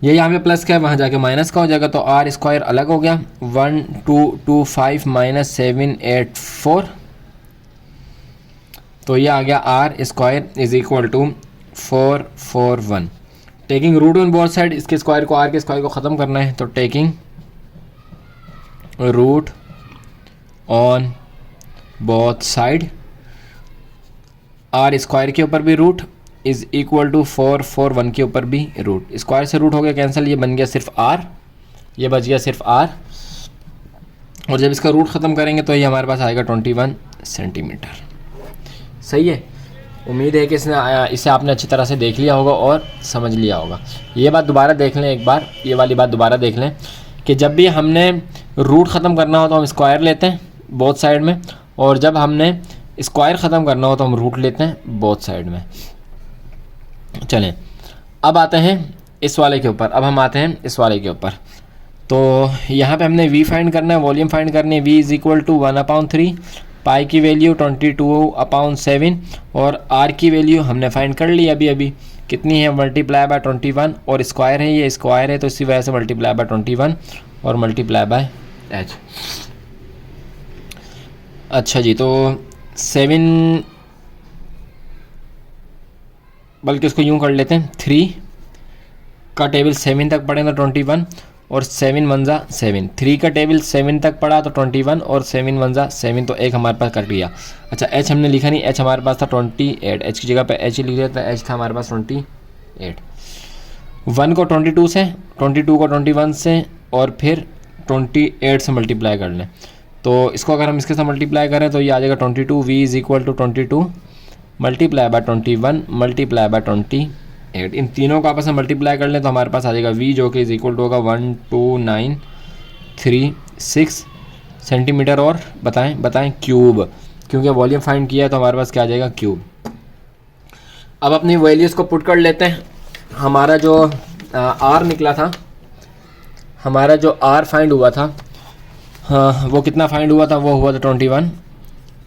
ये यहाँ पे प्लस का है, वहाँ जाके माइनस का हो जाएगा, तो आर स्क्वायर अलग हो गया। 1225 माइनस 784, तो ये आ गया R square is equal to 441। Taking root on both side, इसके स्क्वायर को आर के स्क्वायर को ख़त्म करना है, तो taking root on both side, R square के ऊपर भी रूट इज इक्वल टू 441 के ऊपर भी रूट। स्क्वायर से रूट हो गया कैंसिल, ये बन गया सिर्फ आर, ये बच गया सिर्फ आर, और जब इसका रूट ख़त्म करेंगे तो ये हमारे पास आएगा 21 सेंटीमीटर। सही है। उम्मीद है कि इसे आपने अच्छी तरह से देख लिया होगा और समझ लिया होगा। ये बात दोबारा देख लें एक बार, ये वाली बात दोबारा देख लें कि जब भी हमने रूट ख़त्म करना हो तो हम स्क्वायर लेते हैं बोथ साइड में, और जब हमने स्क्वायर ख़त्म करना हो तो हम रूट लेते हैं बोथ साइड में। चलें अब आते हैं इस वाले के ऊपर, अब हम आते हैं इस वाले के ऊपर। तो यहाँ पे हमने v फाइंड करना है, वॉल्यूम फाइंड करनी है। v इज़ इक्वल टू 1/3, पाई की वैल्यू 22/7 और r की वैल्यू हमने फाइंड कर ली अभी कितनी है, मल्टीप्लाई बाय 21, और स्क्वायर है, ये स्क्वायर है तो इसी वजह से मल्टीप्लाई बाय 21 और मल्टीप्लाई बाय h। अच्छा जी, तो 7, बल्कि इसको यूँ कर लेते हैं, 3 का टेबल 7 तक पढ़े तो 21 और 7 1 जा 7, 3 का टेबल 7 तक पढ़ा तो 21 और 7 1 जा 7, तो एक हमारे पास कट गया। अच्छा h हमने लिखा नहीं, h हमारे पास था 28, h की जगह पे h लिख दिया था, h था हमारे पास 28। 1 को 22 से, 22 को 21 से और फिर 28 से मल्टीप्लाई कर लें, तो इसको अगर हम इसके साथ मल्टीप्लाई करें तो ये आ जाएगा 22। v is equal to 22 multiply by 21 multiply by 28। इन तीनों को आपस में मल्टीप्लाई कर लें तो हमारे पास आ जाएगा v जो कि इज़ इक्वल टू होगा 12936 सेंटीमीटर, और बताएं क्यूब, क्योंकि वॉल्यूम फाइंड किया है तो हमारे पास क्या आ जाएगा क्यूब। अब अपनी वैल्यूज़ को पुट कर लेते हैं। हमारा जो r निकला था, हमारा जो r फाइंड हुआ था, हाँ वो कितना फाइंड हुआ था, वो हुआ था 21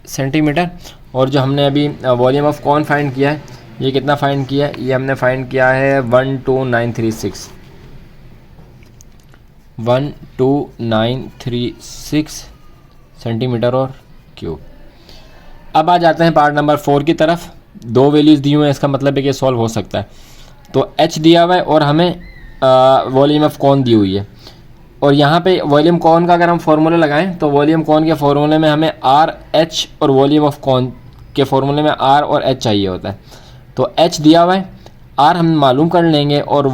सेंटीमीटर। और जो हमने अभी वॉल्यूम ऑफ कॉर्न फाइंड किया है, ये कितना फाइंड किया है, ये हमने फाइंड किया है 12936 सेंटीमीटर और क्यूब। अब आ जाते हैं पार्ट नंबर 4 की तरफ। 2 वैल्यूज़ दी हुई हैं, इसका मतलब है कि सॉल्व हो सकता है। तो h दिया हुआ है और हमें वॉल्यूम ऑफ कॉर्न दी हुई है, और यहाँ पे वॉल्यूम कॉर्न का अगर हम फार्मूला लगाएं तो वॉल्यूम कॉर्न के फार्मूले में हमें r h और वॉल्यूम ऑफ कॉर्न के फार्मूले में r और h चाहिए होता है। तो h दिया हुआ है, r हम मालूम कर लेंगे, और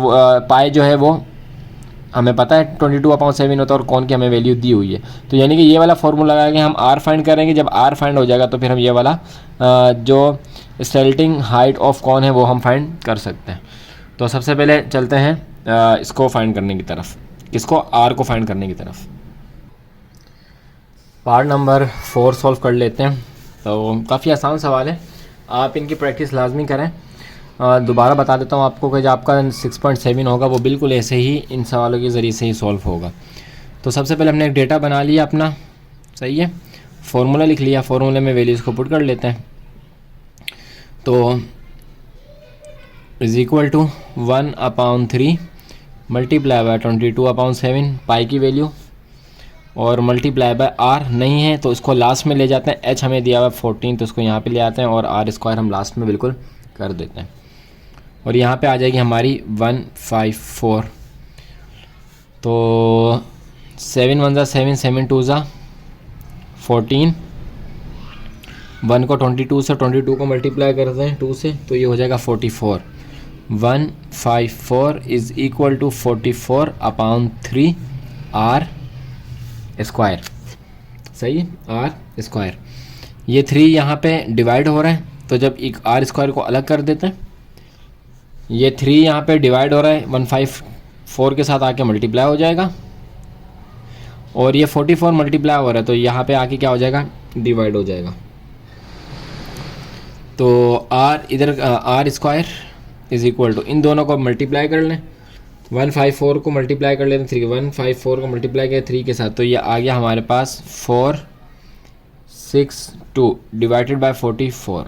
पाई जो है वो हमें पता है 22/7 होता है, और कॉर्न की हमें वैल्यू दी हुई है। तो यानी कि ये वाला फार्मूला लगा के हम r फाइंड करेंगे। जब r फाइंड हो जाएगा तो फिर हम ये वाला जो स्टेल्टिंग हाइट ऑफ कॉर्न है वो हम फाइंड कर सकते हैं। तो सबसे पहले चलते हैं इसको फाइंड करने की तरफ, किसको, r को फाइंड करने की तरफ। पार्ट नंबर 4 सॉल्व कर लेते हैं। तो काफ़ी आसान सवाल है, आप इनकी प्रैक्टिस लाजमी करें। दोबारा बता देता हूँ आपको कि जो आपका 6.7 होगा वो बिल्कुल ऐसे ही इन सवालों के ज़रिए से ही सॉल्व होगा। तो सबसे पहले हमने एक डेटा बना लिया अपना, सही है, फार्मूला लिख लिया, फार्मूले में वैल्यूज़ को पुट कर लेते हैं। तो is equal to 1/3 multiply by 22/7 pi की वैल्यू, और मल्टीप्लाई बाय r नहीं है तो इसको लास्ट में ले जाते हैं। h हमें दिया हुआ 14 तो इसको यहाँ पे ले आते हैं, और r स्क्वायर हम लास्ट में बिल्कुल कर देते हैं, और यहाँ पे आ जाएगी हमारी 154। तो 7 1 जा 7, 7 2 जा 14, 1 को 22 से 22 को मल्टीप्लाई करते हैं 2 से, तो ये हो जाएगा 44। 154 is equal to 44/3 r square, सही है, r स्क्वायर। ये 3 यहाँ पे डिवाइड हो रहा है, तो जब एक r स्क्वायर को अलग कर देते हैं, ये 3 यहाँ पे डिवाइड हो रहा है 4 के साथ आके मल्टीप्लाई हो जाएगा, और ये 44 मल्टीप्लाई हो रहा है तो यहाँ पे आके क्या हो जाएगा, डिवाइड हो जाएगा। तो आर इधर R square is equal to, इन दोनों को मल्टीप्लाई कर लें, 154 को मल्टीप्लाई कर लेते हैं 154 को मल्टीप्लाई किया 3 के साथ, तो ये आ गया हमारे पास 462 डिवाइडेड बाय 44।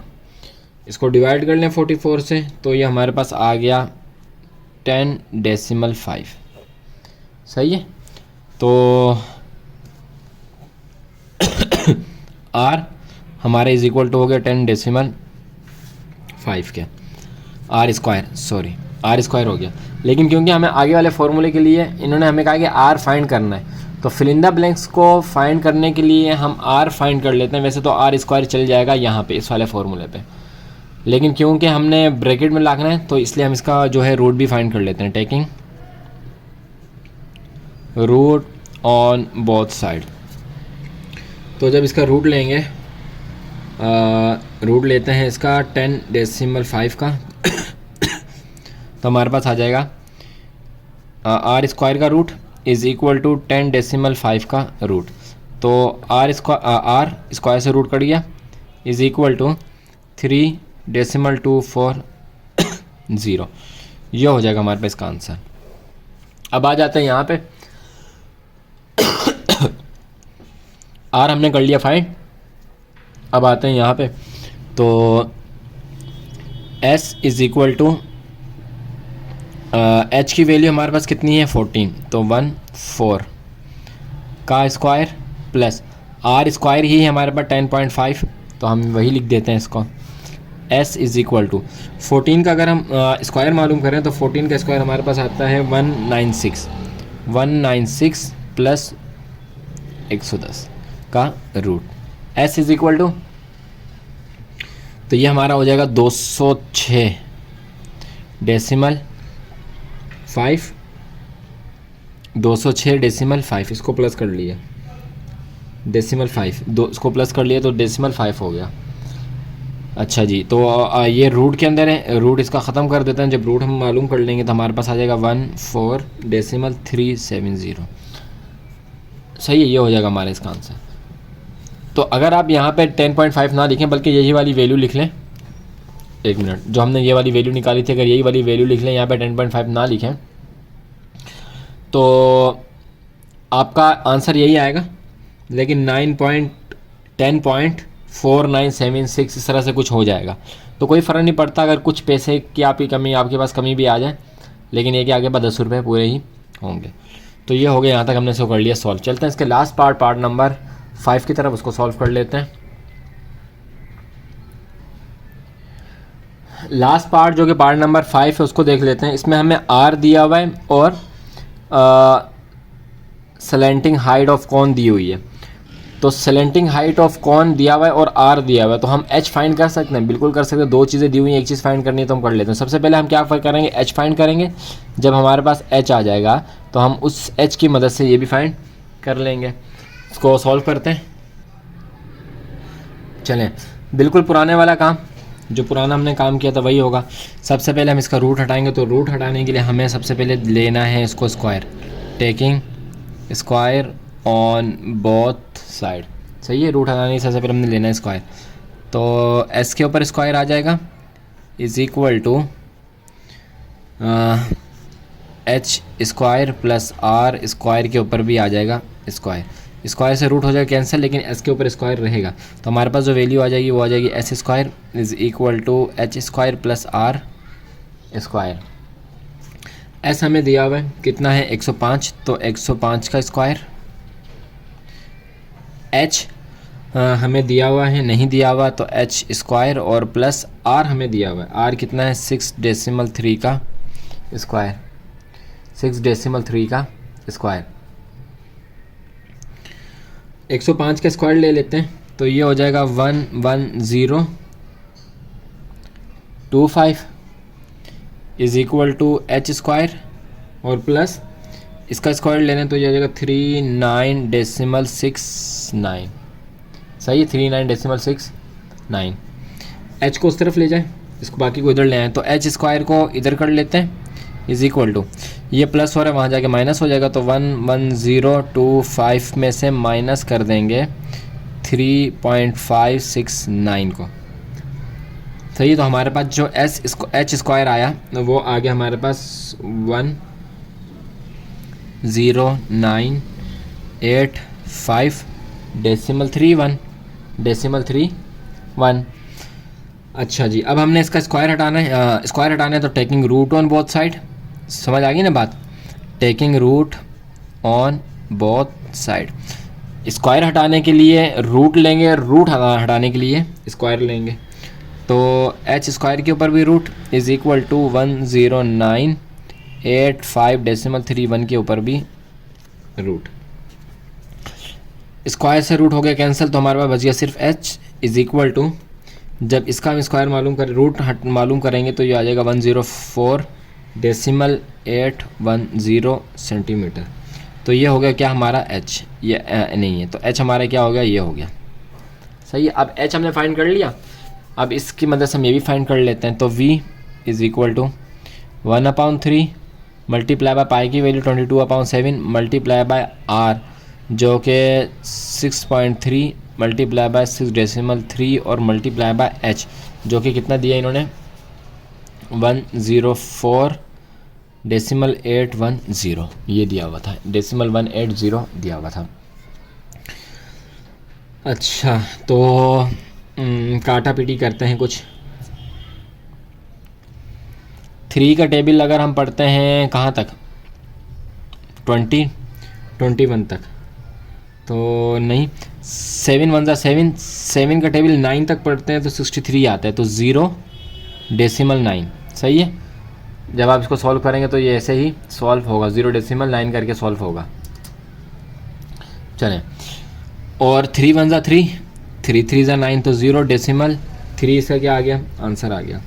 इसको डिवाइड कर लें 44 से तो ये हमारे पास आ गया 10.5। सही है। तो आर हमारे इज इक्वल टू हो गया 10.5 के आर स्क्वायर हो गया। लेकिन क्योंकि हमें आगे वाले फॉर्मूले के लिए इन्होंने हमें कहा कि आर फाइंड करना है, तो फिल इन द ब्लैंक्स को फाइंड करने के लिए हम आर फाइंड कर लेते हैं। वैसे तो आर स्क्वायर चल जाएगा यहाँ पे इस वाले फॉर्मूले पे, लेकिन क्योंकि हमने ब्रैकेट में लाना है तो इसलिए हम इसका जो है रूट भी फाइंड कर लेते हैं, taking root on both side. तो जब इसका रूट लेंगे, रूट लेते हैं इसका 10.5 का तो हमारे पास आ जाएगा आर स्क्वायर का रूट इज़ इक्वल टू 10.5 का रूट। तो आर स्क्वायर से रूट कट गया इज़ इक्वल टू 3.240। ये हो जाएगा हमारे पास इसका आंसर। अब आ जाते हैं यहाँ पे आर हमने कर लिया फाइंड। अब आते हैं यहाँ पे, तो S is equal to H की वैल्यू हमारे पास कितनी है 14, तो 14 का स्क्वायर प्लस आर स्क्वायर ही है हमारे पास 10.5, तो हम वही लिख देते हैं इसको। एस इज़ इक्वल टू 14 का अगर हम स्क्वायर मालूम करें तो 14 का स्क्वायर हमारे पास आता है 196 प्लस 110 का root. S is equal to, तो ये हमारा हो जाएगा 206.5, 206.5, इसको प्लस कर लिया 5, इसको प्लस कर लिया तो 5 हो गया। अच्छा जी, तो ये रूट के अंदर है, रूट इसका ख़त्म कर देते हैं। जब रूट हम मालूम कर लेंगे तो हमारे पास आ जाएगा 14.370। सही है, ये हो जाएगा हमारा इसका आंसर। तो अगर आप यहाँ पे 10.5 ना लिखें बल्कि यही वाली वैल्यू लिख लें, एक मिनट, जो हमने ये वाली वैल्यू निकाली थी अगर यही वाली वैल्यू लिख लें, यहाँ पे 10.5 ना लिखें तो आपका आंसर यही आएगा। लेकिन 10.4976 इस तरह से कुछ हो जाएगा, तो कोई फ़र्क नहीं पड़ता अगर कुछ पैसे की आपकी कमी, आपके पास कमी भी आ जाए, लेकिन ये कि आगे 10 रुपये पूरे ही होंगे। तो ये हो गया, यहाँ तक हमने इसको कर लिया सॉल्व। चलते हैं इसके लास्ट पार्ट नंबर 5 की तरफ, उसको सॉल्व कर लेते हैं। लास्ट पार्ट जो कि पार्ट नंबर 5 है उसको देख लेते हैं। इसमें हमें आर दिया हुआ है और स्लैंटिंग हाइट ऑफ कॉन दी हुई है। तो स्लैंटिंग हाइट ऑफ कॉन दिया हुआ है और आर दिया हुआ है, तो हम एच फाइंड कर सकते हैं, बिल्कुल कर सकते हैं। दो चीज़ें दी हुई हैं, एक चीज़ फाइंड करनी है तो हम कर लेते हैं। सबसे पहले हम क्या करेंगे, एच फाइंड करेंगे। जब हमारे पास एच आ जाएगा तो हम उस एच की मदद से ये भी फाइंड कर लेंगे। इसको सॉल्व करते हैं। चलें, बिल्कुल पुराने वाला काम, जो पुराना हमने काम किया था वही होगा। सबसे पहले हम इसका रूट हटाएंगे, तो रूट हटाने के लिए हमें सबसे पहले लेना है इसको square, taking square on both side. सही है, रूट हटाने से सबसे पहले हमने लेना है स्क्वायर। तो एस के ऊपर स्क्वायर आ जाएगा is equal to H square plus R square के ऊपर भी आ जाएगा स्क्वायर। स्क्वायर से रूट हो जाएगा कैंसिल, लेकिन एस के ऊपर स्क्वायर रहेगा। तो हमारे पास जो वैल्यू आ जाएगी वो आ जाएगी S square is equal to H square plus R square. S हमें दिया हुआ है कितना है 105, तो 105 का स्क्वायर। एच हमें दिया हुआ है, नहीं दिया हुआ, तो एच स्क्वायर और प्लस आर हमें दिया हुआ है। आर कितना है 6.3 का स्क्वायर, 6.3 का स्क्वायर। 105 का स्क्वायर ले लेते हैं तो ये हो जाएगा 11025 is equal to H square और प्लस इसका स्क्वायर लेने तो ये हो जाएगा 39.69। सही है, 39.69। एच को उस तरफ ले जाएं, इसको बाकी को इधर ले आएँ, तो एच स्क्वायर को इधर कर लेते हैं इज़ इक्वल टू, ये प्लस हो रहा है, वहाँ जाके माइनस हो जाएगा, तो 11025 में से माइनस कर देंगे 3.569 को। सही है, तो हमारे पास जो एच स्क्वायर आया वो आ गया हमारे पास 10985.31 अच्छा जी, अब हमने इसका स्क्वायर हटाना है, तो taking root on both side, समझ आ गई ना बात, taking root on both side. Square हटाने के लिए रूट लेंगे, रूट हटाने के लिए स्क्वायर लेंगे, तो एच स्क्वायर के ऊपर भी रूट इज़ इक्वल टू 10985.31 के ऊपर भी रूट। स्क्वायर से रूट हो गया कैंसिल, तो हमारे पास बच गया सिर्फ एच इज़ इक्वल टू, जब इसका हम स्क्वायर मालूम करें, रूट मालूम करेंगे, तो ये आ जाएगा 104.810 सेंटीमीटर। तो ये हो गया क्या हमारा एच, ये नहीं है, तो एच हमारा क्या हो गया, ये हो गया। सही है, अब एच हमने फाइंड कर लिया, अब इसकी मदद से हम ये भी फाइंड कर लेते हैं, तो v is equal to 1/3 multiply by pi की वैल्यू 22/7 मल्टीप्लाई बाय r जो कि 6.3 मल्टीप्लाई बाय 6.3 और मल्टीप्लाई बाय h जो कि कितना दिया इन्होंने 104.810 ये दिया हुआ था, 180 दिया हुआ था। अच्छा, तो काटा पीटी करते हैं कुछ। 3 का टेबल अगर हम पढ़ते हैं कहाँ तक, 21 तक, तो नहीं, 7 1 ज़ा 7 का टेबल 9 तक पढ़ते हैं तो 63 आता है, तो 0.9 सही है। जब आप इसको सॉल्व करेंगे तो ये ऐसे ही सॉल्व होगा, 0.9 करके सॉल्व होगा। चलें, और 3 1 ज़ा 3, 3 3 ज़ा 9, तो 0.3 इसका क्या आ गया, आंसर आ गया।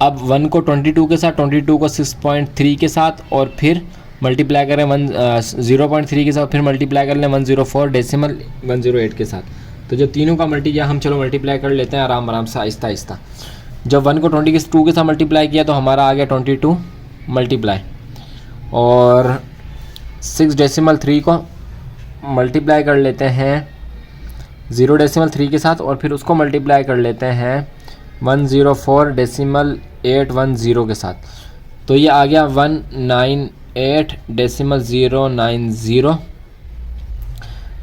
अब 1 को 22 के साथ, 22 को 6.3 के साथ, और फिर मल्टीप्लाई करें 0.3 के साथ, फिर मल्टीप्लाई कर लें 104.108 के साथ। तो जब तीनों का मल्टी किया, हम चलो मल्टीप्लाई कर लेते हैं आराम आराम से, आहिस्ता आहिस्ता। जब 1 को 22 के साथ मल्टीप्लाई किया तो हमारा आ गया 22 मल्टीप्लाई, और 6.3 को मल्टीप्लाई कर लेते हैं 0.3 के साथ, और फिर उसको मल्टीप्लाई कर लेते हैं 104.810 के साथ, तो ये आ गया 198.090।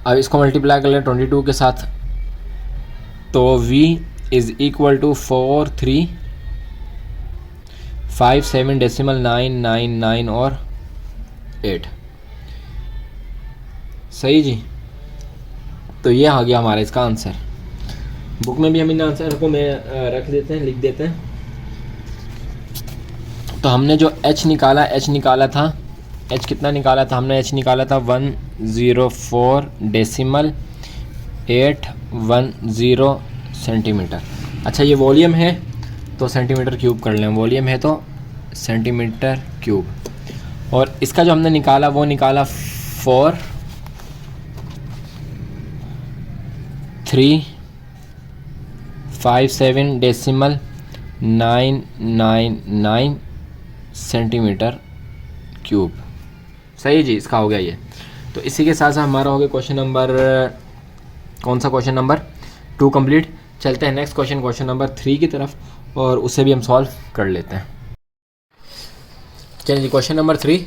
अब इसको मल्टीप्लाई कर लें 22 के साथ, तो v इज़ इक्वल टू 4357.999 और 8 सही जी। तो ये आ गया हमारा इसका आंसर। बुक में भी हम इन आंसर को रख देते हैं, लिख देते हैं। तो हमने जो h निकाला था, h कितना निकाला था हमने, h निकाला था 104.810 सेंटीमीटर। अच्छा, ये वॉल्यूम है तो सेंटीमीटर क्यूब कर लें, वॉल्यूम है तो सेंटीमीटर क्यूब। और इसका जो हमने निकाला वो निकाला 4357.999 सेंटीमीटर क्यूब सही जी, इसका हो गया ये। तो इसी के साथ साथ हमारा हो गया क्वेश्चन नंबर, कौन सा क्वेश्चन नंबर 2 कंप्लीट। चलते हैं नेक्स्ट क्वेश्चन नंबर 3 की तरफ, और उसे भी हम सॉल्व कर लेते हैं। चलिए जी, क्वेश्चन नंबर 3।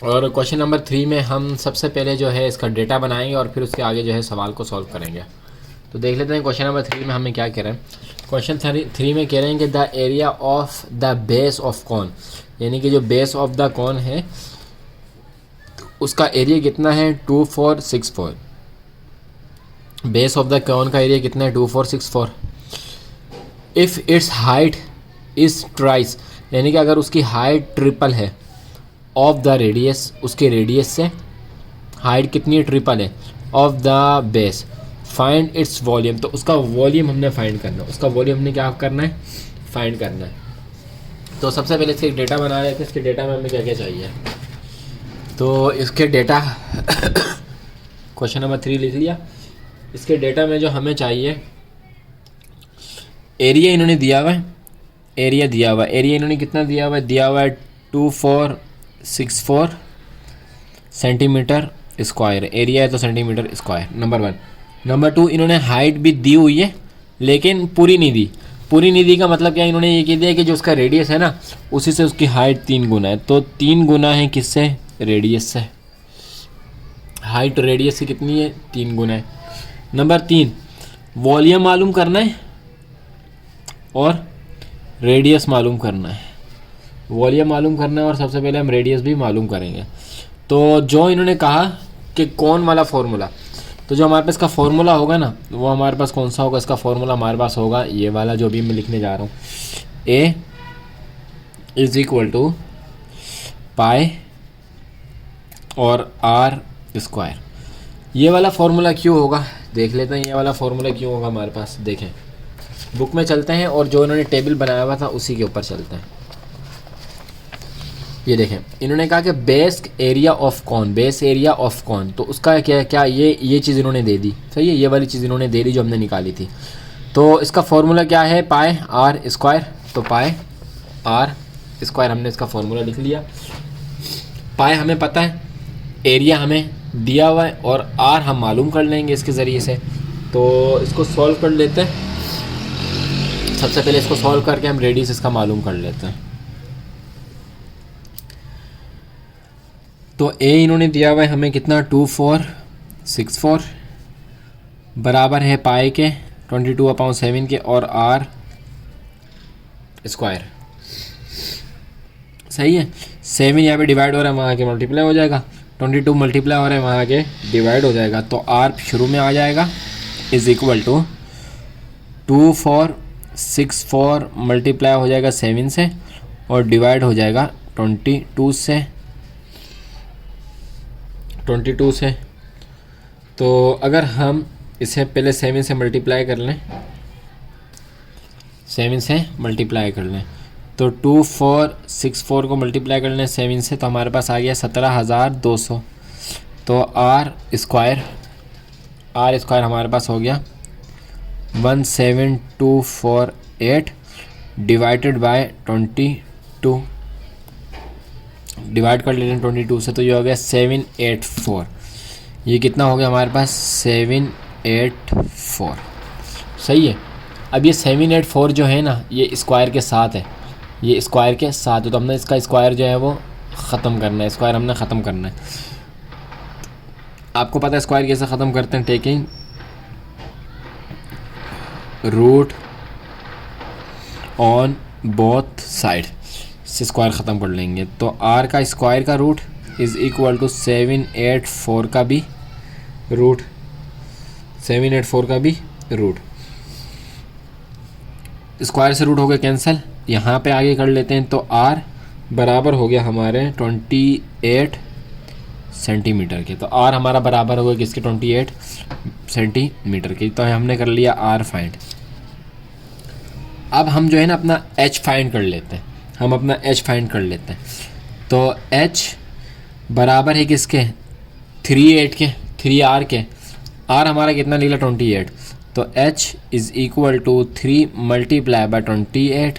और क्वेश्चन नंबर 3 में हम सबसे पहले जो है इसका डेटा बनाएंगे और फिर उसके आगे जो है सवाल को सॉल्व करेंगे। तो देख लेते हैं क्वेश्चन नंबर 3 में हमें क्या कह रहे हैं। क्वेश्चन 3 में कह रहे हैं कि the area of the base of cone, यानी कि जो बेस ऑफ द कॉन है उसका एरिया कितना है 2464। बेस ऑफ द कॉन का एरिया कितना है 2464। इफ़ इट्स हाइट इज़ ट्राइस, यानी कि अगर उसकी हाइट ट्रिपल है ऑफ द रेडियस, उसके रेडियस से हाइट कितनी ट्रिपल है of the base, find its volume. तो उसका वॉल्यूम हमने फाइंड करना है, उसका वॉल्यूम हमने क्या करना है, फाइंड करना है। तो सबसे पहले इसके डेटा बना रहे थे, इसके डेटा में हमें क्या क्या चाहिए। तो इसके डेटा क्वेश्चन नंबर 3 लिख लिया। इसके डेटा में जो हमें चाहिए, एरिया इन्होंने दिया हुआ है, एरिया इन्होंने कितना दिया हुआ है, 2464 0.64 सेंटीमीटर स्क्वायर, एरिया है तो सेंटीमीटर स्क्वायर, नंबर 1। नंबर 2, इन्होंने हाइट भी दी हुई है लेकिन पूरी नहीं दी। पूरी नहीं दी का मतलब क्या, इन्होंने ये कह दिया कि जो उसका रेडियस है ना उसी से उसकी हाइट 3 गुना है, तो 3 गुना है किससे, रेडियस से। हाइट रेडियस से कितनी है, 3 गुना है। नंबर 3, वॉल्यूम मालूम करना है और रेडियस मालूम करना है। वॉल्यूम मालूम करना है और सबसे पहले हम रेडियस भी मालूम करेंगे। तो जो इन्होंने कहा कि कौन वाला फॉर्मूला, तो जो हमारे पास इसका फॉर्मूला होगा ना वो हमारे पास कौन सा होगा, इसका फॉर्मूला हमारे पास होगा ये वाला जो भी मैं लिखने जा रहा हूँ, A is equal to pi और R स्क्वायर। ये वाला फॉर्मूला क्यों होगा देख लेते हैं, ये वाला फॉर्मूला क्यों होगा हमारे पास। देखें बुक में चलते हैं और जो इन्होंने टेबल बनाया हुआ था उसी के ऊपर चलते हैं। ये देखें इन्होंने कहा कि base area of cone, base area of cone, तो उसका क्या क्या ये चीज़ इन्होंने दे दी, सही है, ये वाली चीज़ इन्होंने दे दी जो हमने निकाली थी। तो इसका फॉर्मूला क्या है, पाई आर स्क्वायर, तो पाई आर स्क्वायर हमने इसका फॉर्मूला लिख लिया। पाई हमें पता है, एरिया हमें दिया हुआ है और आर हम मालूम कर लेंगे इसके ज़रिए से। तो इसको सॉल्व कर लेते हैं। सबसे पहले इसको सॉल्व करके हम रेडियस इसका मालूम कर लेते हैं। तो ए इन्होंने दिया हुआ है हमें कितना, 2464 बराबर है पाई के 22/7 के और आर स्क्वायर, सही है। 7 यहाँ पे डिवाइड हो रहा है, वहाँ आके मल्टीप्लाई हो जाएगा, 22 मल्टीप्लाई हो रहा है, वहाँ आके डिवाइड हो जाएगा। तो आर शुरू में आ जाएगा इज़ इक्वल टू 2464 मल्टीप्लाई हो जाएगा 7 से और डिवाइड हो जाएगा 22 से। तो अगर हम इसे पहले 7 से मल्टीप्लाई कर लें, 7 से मल्टीप्लाई कर लें तो 2464 को मल्टीप्लाई कर लें 7 से तो हमारे पास आ गया 17200। तो आर स्क्वायर हमारे पास हो गया 17248 डिवाइडेड बाय 22, डिवाइड कर लेते हैं 22 से तो ये हो गया 784। ये कितना हो गया हमारे पास, 784, सही है। अब ये 784 जो है ना ये स्क्वायर के साथ है, ये स्क्वायर के साथ है, तो हमने इसका स्क्वायर जो है वो ख़त्म करना है, स्क्वायर हमने ख़त्म करना है। आपको पता है स्क्वायर कैसे ख़त्म करते हैं, taking root on both side से स्क्वायर ख़त्म कर लेंगे। तो आर का स्क्वायर का रूट इज़ इक्वल टू 784 का भी रूट, 784 का भी रूट। स्क्वायर से रूट हो गया कैंसिल, यहाँ पे आगे कर लेते हैं। तो आर बराबर हो गया हमारे 28 सेंटीमीटर के। तो आर हमारा बराबर हो गया किसके, 28 सेंटीमीटर की। तो हमने कर लिया आर फाइंड। अब हम जो है ना अपना एच फाइंड कर लेते हैं, हम अपना एच फाइंड कर लेते हैं। तो एच बराबर है किसके, 3 आर के। आर हमारा कितना निकला, 28। तो H is equal to 3 multiply by 28।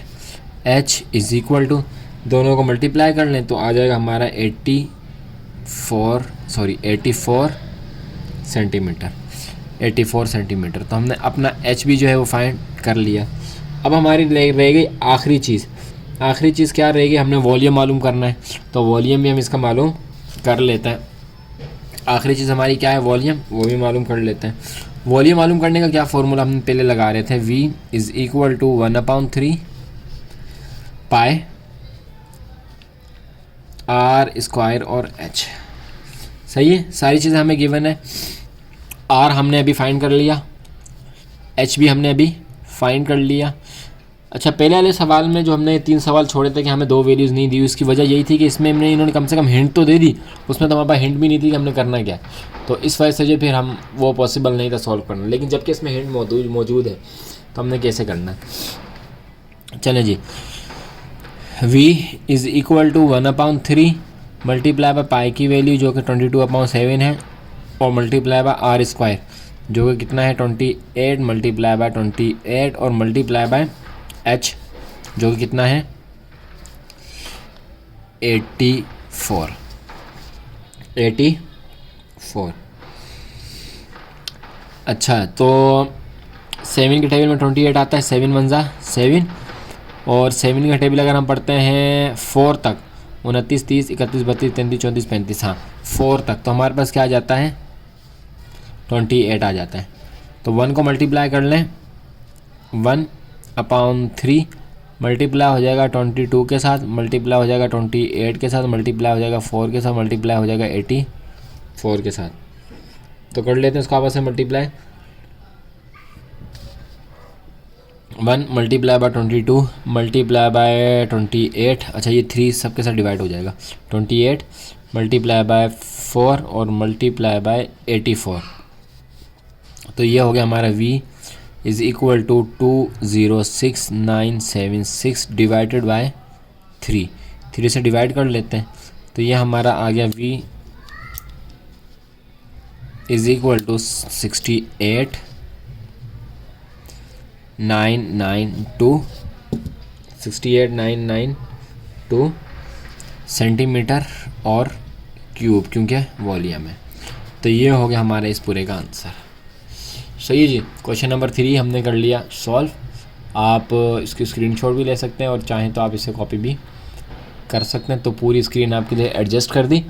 H is equal to, दोनों को मल्टीप्लाई कर लें तो आ जाएगा हमारा 84 सेंटीमीटर, 84 सेंटीमीटर। तो हमने अपना एच भी जो है वो फाइंड कर लिया। अब हमारी रह गई आखिरी चीज़ क्या रहेगी, हमने वॉल्यूम मालूम करना है। तो वॉल्यूम भी हम इसका मालूम कर लेते हैं। आखिरी चीज़ हमारी क्या है, वॉल्यूम, वो भी मालूम कर लेते हैं। वॉल्यूम मालूम करने का क्या फॉर्मूला हम पहले लगा रहे थे, V is equal to 1/3 pi R square और एच, सही है। सारी चीज़ें हमें गिवन है। आर हमने अभी फाइंड कर लिया, एच भी हमने अभी फाइंड कर लिया। अच्छा, पहले वाले सवाल में जो हमने 3 सवाल छोड़े थे कि हमें 2 वैल्यूज़ नहीं दी, उसकी वजह यही थी कि इसमें इन्होंने कम से कम हिंट तो दे दी, उसमें तो हमारे पास हिंट भी नहीं थी कि हमने करना क्या। तो इस वजह से जो फिर हम वो पॉसिबल नहीं था सॉल्व करना। लेकिन जबकि इसमें हिंट मौजूद है तो हमने कैसे करना है, चलें जी। V is equal to 1/3 multiply by pi की वैल्यू जो कि 22/7 है और मल्टीप्लाई बाय आर स्क्वायर जो कि कितना है 28 मल्टीप्लाई बाय 28 और मल्टीप्लाई बाय एच जो कि कितना है 84। 84 84। अच्छा, तो 7 के टेबल में 28 आता है, 7 वन ज़ा 7, और 7 का टेबल अगर हम पढ़ते हैं 4 तक, 29 30 31 32 33 34 35, हाँ 4 तक, तो हमारे पास क्या आ जाता है 28 आ जाता है। तो 1 को मल्टीप्लाई कर लें, 1/3 मल्टीप्लाई हो जाएगा 22 के साथ, मल्टीप्लाई हो जाएगा 28 के साथ, मल्टीप्लाई हो जाएगा 4 के साथ, मल्टीप्लाई हो जाएगा 84 के साथ। तो कर लेते हैं उसको आपस में multiply. 1 multiply by 22 multiply by 28, अच्छा ये 3 सबके साथ डिवाइड हो जाएगा, 28 मल्टीप्लाई बाय 4 और मल्टीप्लाई बाय 84। तो ये हो गया हमारा v is equal to 206,976 divided by 3 से डिवाइड कर लेते हैं। तो ये हमारा आ गया v is equal to 68,992 centimetre और क्यूब, क्योंकि वॉल्यूम है। तो ये हो गया हमारे इस पूरे का आंसर। सही है जी। क्वेश्चन नंबर 3 हमने कर लिया सॉल्व। आप इसकी स्क्रीनशॉट भी ले सकते हैं और चाहें तो आप इसे कॉपी भी कर सकते हैं। तो पूरी स्क्रीन आपके लिए एडजस्ट कर दी,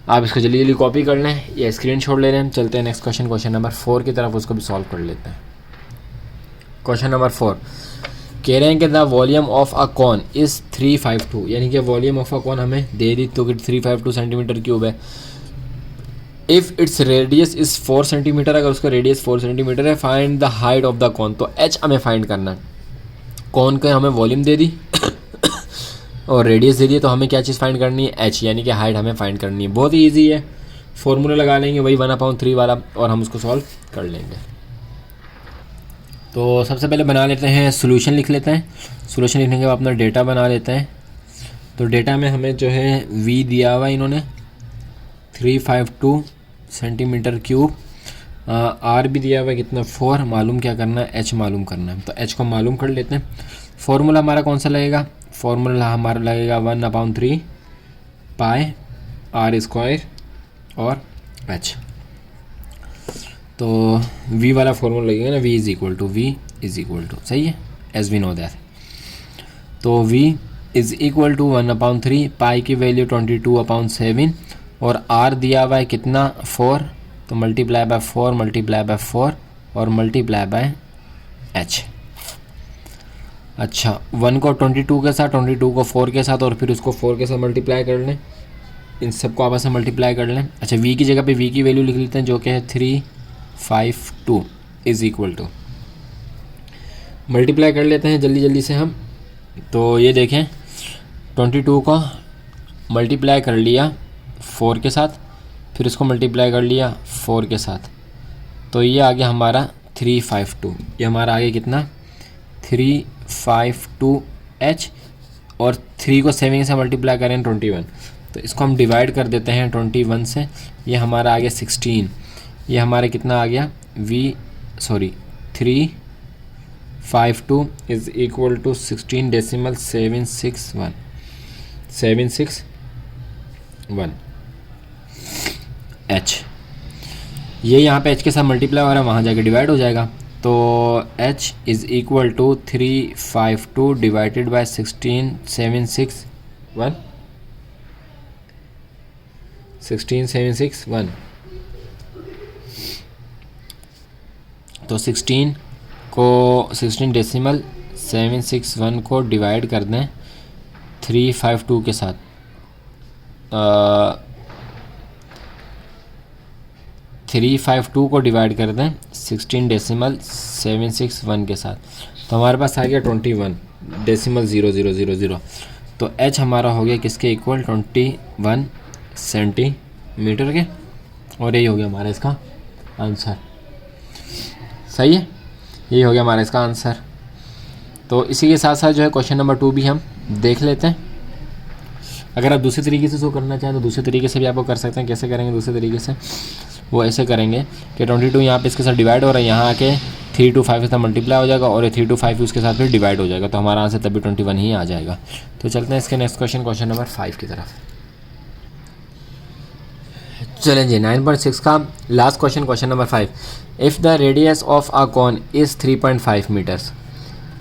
आप इसको जल्दी जल्दी कॉपी कर लें या स्क्रीनशॉट ले लें। चलते हैं नेक्स्ट क्वेश्चन नंबर 4 की तरफ, उसको भी सॉल्व कर लेते हैं। क्वेश्चन नंबर 4 कह रहे हैं कि the volume of a cone is 352, यानी कि वॉल्यूम ऑफ अ कॉन हमें दे दी, तो कि 352 सेंटीमीटर क्यूब है। If its radius is 4 centimetre, अगर उसका रेडियस 4 सेंटीमीटर है, find the height of the cone. तो एच हमें फाइंड करना है। कॉन का हमें वॉल्यूम दे दी और रेडियस दे दिए, तो हमें क्या चीज़ फाइंड करनी है, एच, यानी कि हाइट हमें फाइंड करनी है। बहुत ही ईजी है, फॉर्मूला लगा लेंगे वही 1/3 वाला और हम उसको सॉल्व कर लेंगे। तो सबसे पहले बना लेते हैं सोल्यूशन, लिख लेते हैं। सोल्यूशन लिखने के बाद अपना डेटा बना लेते हैं। तो डेटा में हमें जो है v दिया हुआ इन्होंने 352 सेंटीमीटर क्यूब, r भी दिया हुआ है कितना 4, मालूम क्या करना है, h मालूम करना है। तो h को मालूम कर लेते हैं। फॉर्मूला हमारा कौन सा लगेगा, फॉर्मूला हमारा लगेगा 1/3 पाई r² और h। तो v वाला फॉर्मूला लगेगा ना, v इज़ इक्वल टू, सही है, एज वी नो दैट। तो v इज़ इक्वल टू 1/3 पाई की वैल्यू 22/7 और r दिया हुआ है कितना 4, तो मल्टीप्लाई बाय 4 मल्टीप्लाई बाय 4 और मल्टीप्लाई बाय h। अच्छा, 1 को 22 के साथ, 22 को 4 के साथ और फिर उसको 4 के साथ मल्टीप्लाई कर लें, इन सबको आपस में मल्टीप्लाई कर लें। अच्छा, v की जगह पे v की वैल्यू लिख लेते हैं जो कि है 352 इज़ इक्वल टू, मल्टीप्लाई कर लेते हैं जल्दी जल्दी से हम। तो ये देखें 22 को मल्टीप्लाई कर लिया 4 के साथ, फिर इसको मल्टीप्लाई कर लिया 4 के साथ, तो ये आ गया हमारा 352। ये हमारा आ गया कितना 352h, और 3 को 7 से मल्टीप्लाई करें 21, तो इसको हम डिवाइड कर देते हैं 21 से। ये हमारा आ गया 16। ये हमारा कितना आ गया 352 इज़ इक्वल टू 16.761 h। ये यहाँ पे h के साथ मल्टीप्लाई हो रहा है, वहाँ जाके डिवाइड हो जाएगा। तो h is equal to 352 divided by 16.761। तो 16.761 को डिवाइड कर दें 352 के साथ, 352 को डिवाइड कर दें 16.761 के साथ, तो हमारे पास आ गया 21.0000। तो h हमारा हो गया किसके इक्वल 21 सेंटीमीटर के, और यही हो गया हमारा इसका आंसर। सही है, यही हो गया हमारा इसका आंसर। तो इसी के साथ साथ जो है क्वेश्चन नंबर 2 भी हम देख लेते हैं। अगर आप दूसरे तरीके से इसको करना चाहें तो दूसरे तरीके से भी आपको कर सकते हैं। कैसे करेंगे दूसरे तरीके से, वो ऐसे करेंगे कि 22 यहाँ पे इसके साथ डिवाइड हो रहा है, यहाँ आके 3 to 5 के साथ मल्टीप्लाई हो जाएगा और 3 to 5 उसके साथ फिर डिवाइड हो जाएगा, तो हमारा आंसर तभी 21 ही आ जाएगा। तो चलते हैं इसके नेक्स्ट क्वेश्चन नंबर 5 की तरफ। चलें जी 9.6 का last question, question number 5। If the radius of a cone is 3.5 metres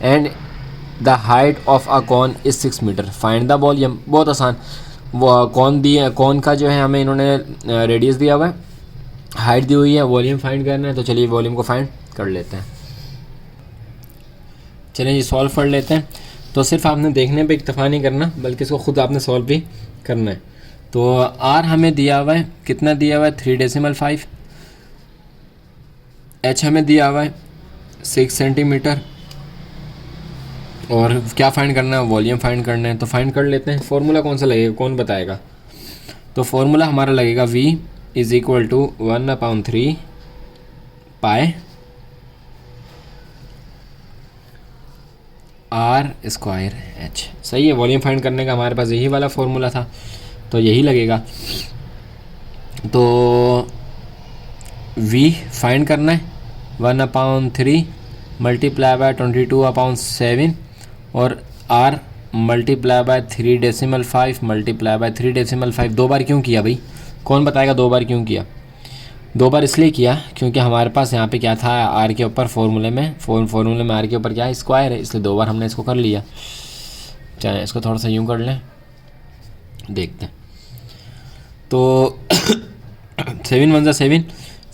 and the height of a cone is 6 metre, find the volume. बहुत आसान, वो कौन दिया, कौन का जो है हमें इन्होंने रेडियस दिया हुआ है, हाइट दी हुई है, वॉल्यूम फाइंड करना है। तो चलिए वॉल्यूम को फाइंड कर लेते हैं। चलिए जी सॉल्व कर लेते हैं। तो सिर्फ आपने देखने पे इक्तफा नहीं करना, बल्कि इसको ख़ुद आपने सॉल्व भी करना है। तो आर हमें दिया हुआ है, कितना दिया हुआ है 3.5। एच हमें दिया हुआ है 6 सेंटीमीटर। और क्या फाइंड करना है, वॉल्यूम फाइंड करना है। तो फाइंड कर लेते हैं। फार्मूला कौन सा लगेगा, कौन बताएगा। तो फार्मूला हमारा लगेगा V is equal to 1/3 pi R² H। सही है, वॉल्यूम फाइंड करने का हमारे पास यही वाला फार्मूला था, तो यही लगेगा। तो V फाइंड करना है 1/3 मल्टीप्लाई बाय 22/7 और R multiply by 3.5 multiply by 3.5। 2 बार क्यों किया भाई, कौन बताएगा 2 बार क्यों किया। 2 बार इसलिए किया क्योंकि हमारे पास यहाँ पे क्या था, आर के ऊपर फार्मूले में आर के ऊपर क्या है, स्क्वायर है, इसलिए 2 बार हमने इसको कर लिया। चलें इसको थोड़ा सा यूँ कर लें, देखते हैं। तो 7 1 7,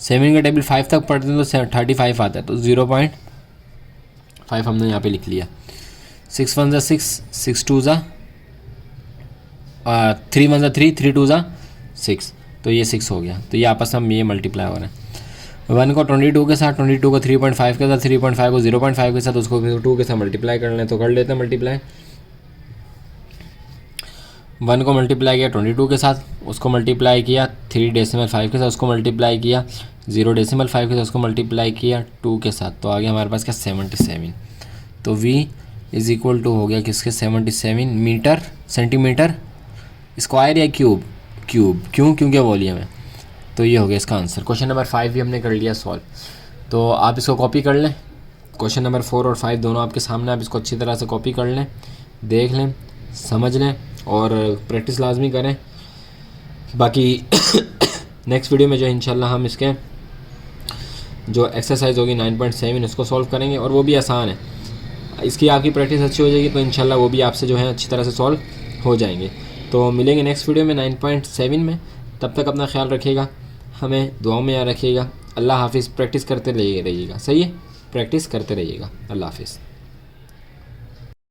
7 का टेबल 5 तक पढ़ते हैं तो 35 आता है, तो 0.5 हमने यहाँ पे लिख लिया। 6 1 6, 6 2 3 1 3, 3 2 6, तो ये 6 हो गया। तो ये आपस में ये मल्टीप्लाई हो रहा है। 1 को 22 के साथ, 22 को 3.5 के साथ, 3.5 को 0.5 के साथ, उसको 2 के साथ मल्टीप्लाई कर लें। तो कर लेते हैं मल्टीप्लाई। 1 को मल्टीप्लाई किया 22 के साथ, उसको मल्टीप्लाई किया 3.5 के साथ, उसको मल्टीप्लाई किया 0.5 के साथ, उसको मल्टीप्लाई किया 2 के साथ। तो आगे हमारे पास क्या 77। तो V इज़ इक्वल टू हो गया किसके 77 मीटर, सेंटीमीटर स्क्वायर या क्यूब, क्यूब क्यों, क्योंकि वॉल्यूम है। तो ये हो गया इसका आंसर। क्वेश्चन नंबर 5 भी हमने कर लिया सॉल्व। तो आप इसको कॉपी कर लें। क्वेश्चन नंबर 4 और 5 दोनों आपके सामने, आप इसको अच्छी तरह से कॉपी कर लें, देख लें, समझ लें और प्रैक्टिस लाजमी करें। बाकी नेक्स्ट वीडियो में जो इंशाल्लाह हम इसके जो एक्सरसाइज होगी 9.7 उसको सॉल्व करेंगे, और वो भी आसान है। इसकी आपकी प्रैक्टिस अच्छी हो जाएगी तो इंशाल्लाह वो भी आपसे जो है अच्छी तरह से सॉल्व हो जाएंगे। तो मिलेंगे नेक्स्ट वीडियो में 9.7 में। तब तक अपना ख्याल रखिएगा, हमें दुआओं में याद रखिएगा। अल्लाह हाफिज़। प्रैक्टिस करते रहिएगा, सही है, प्रैक्टिस करते रहिएगा। अल्लाह हाफिज़।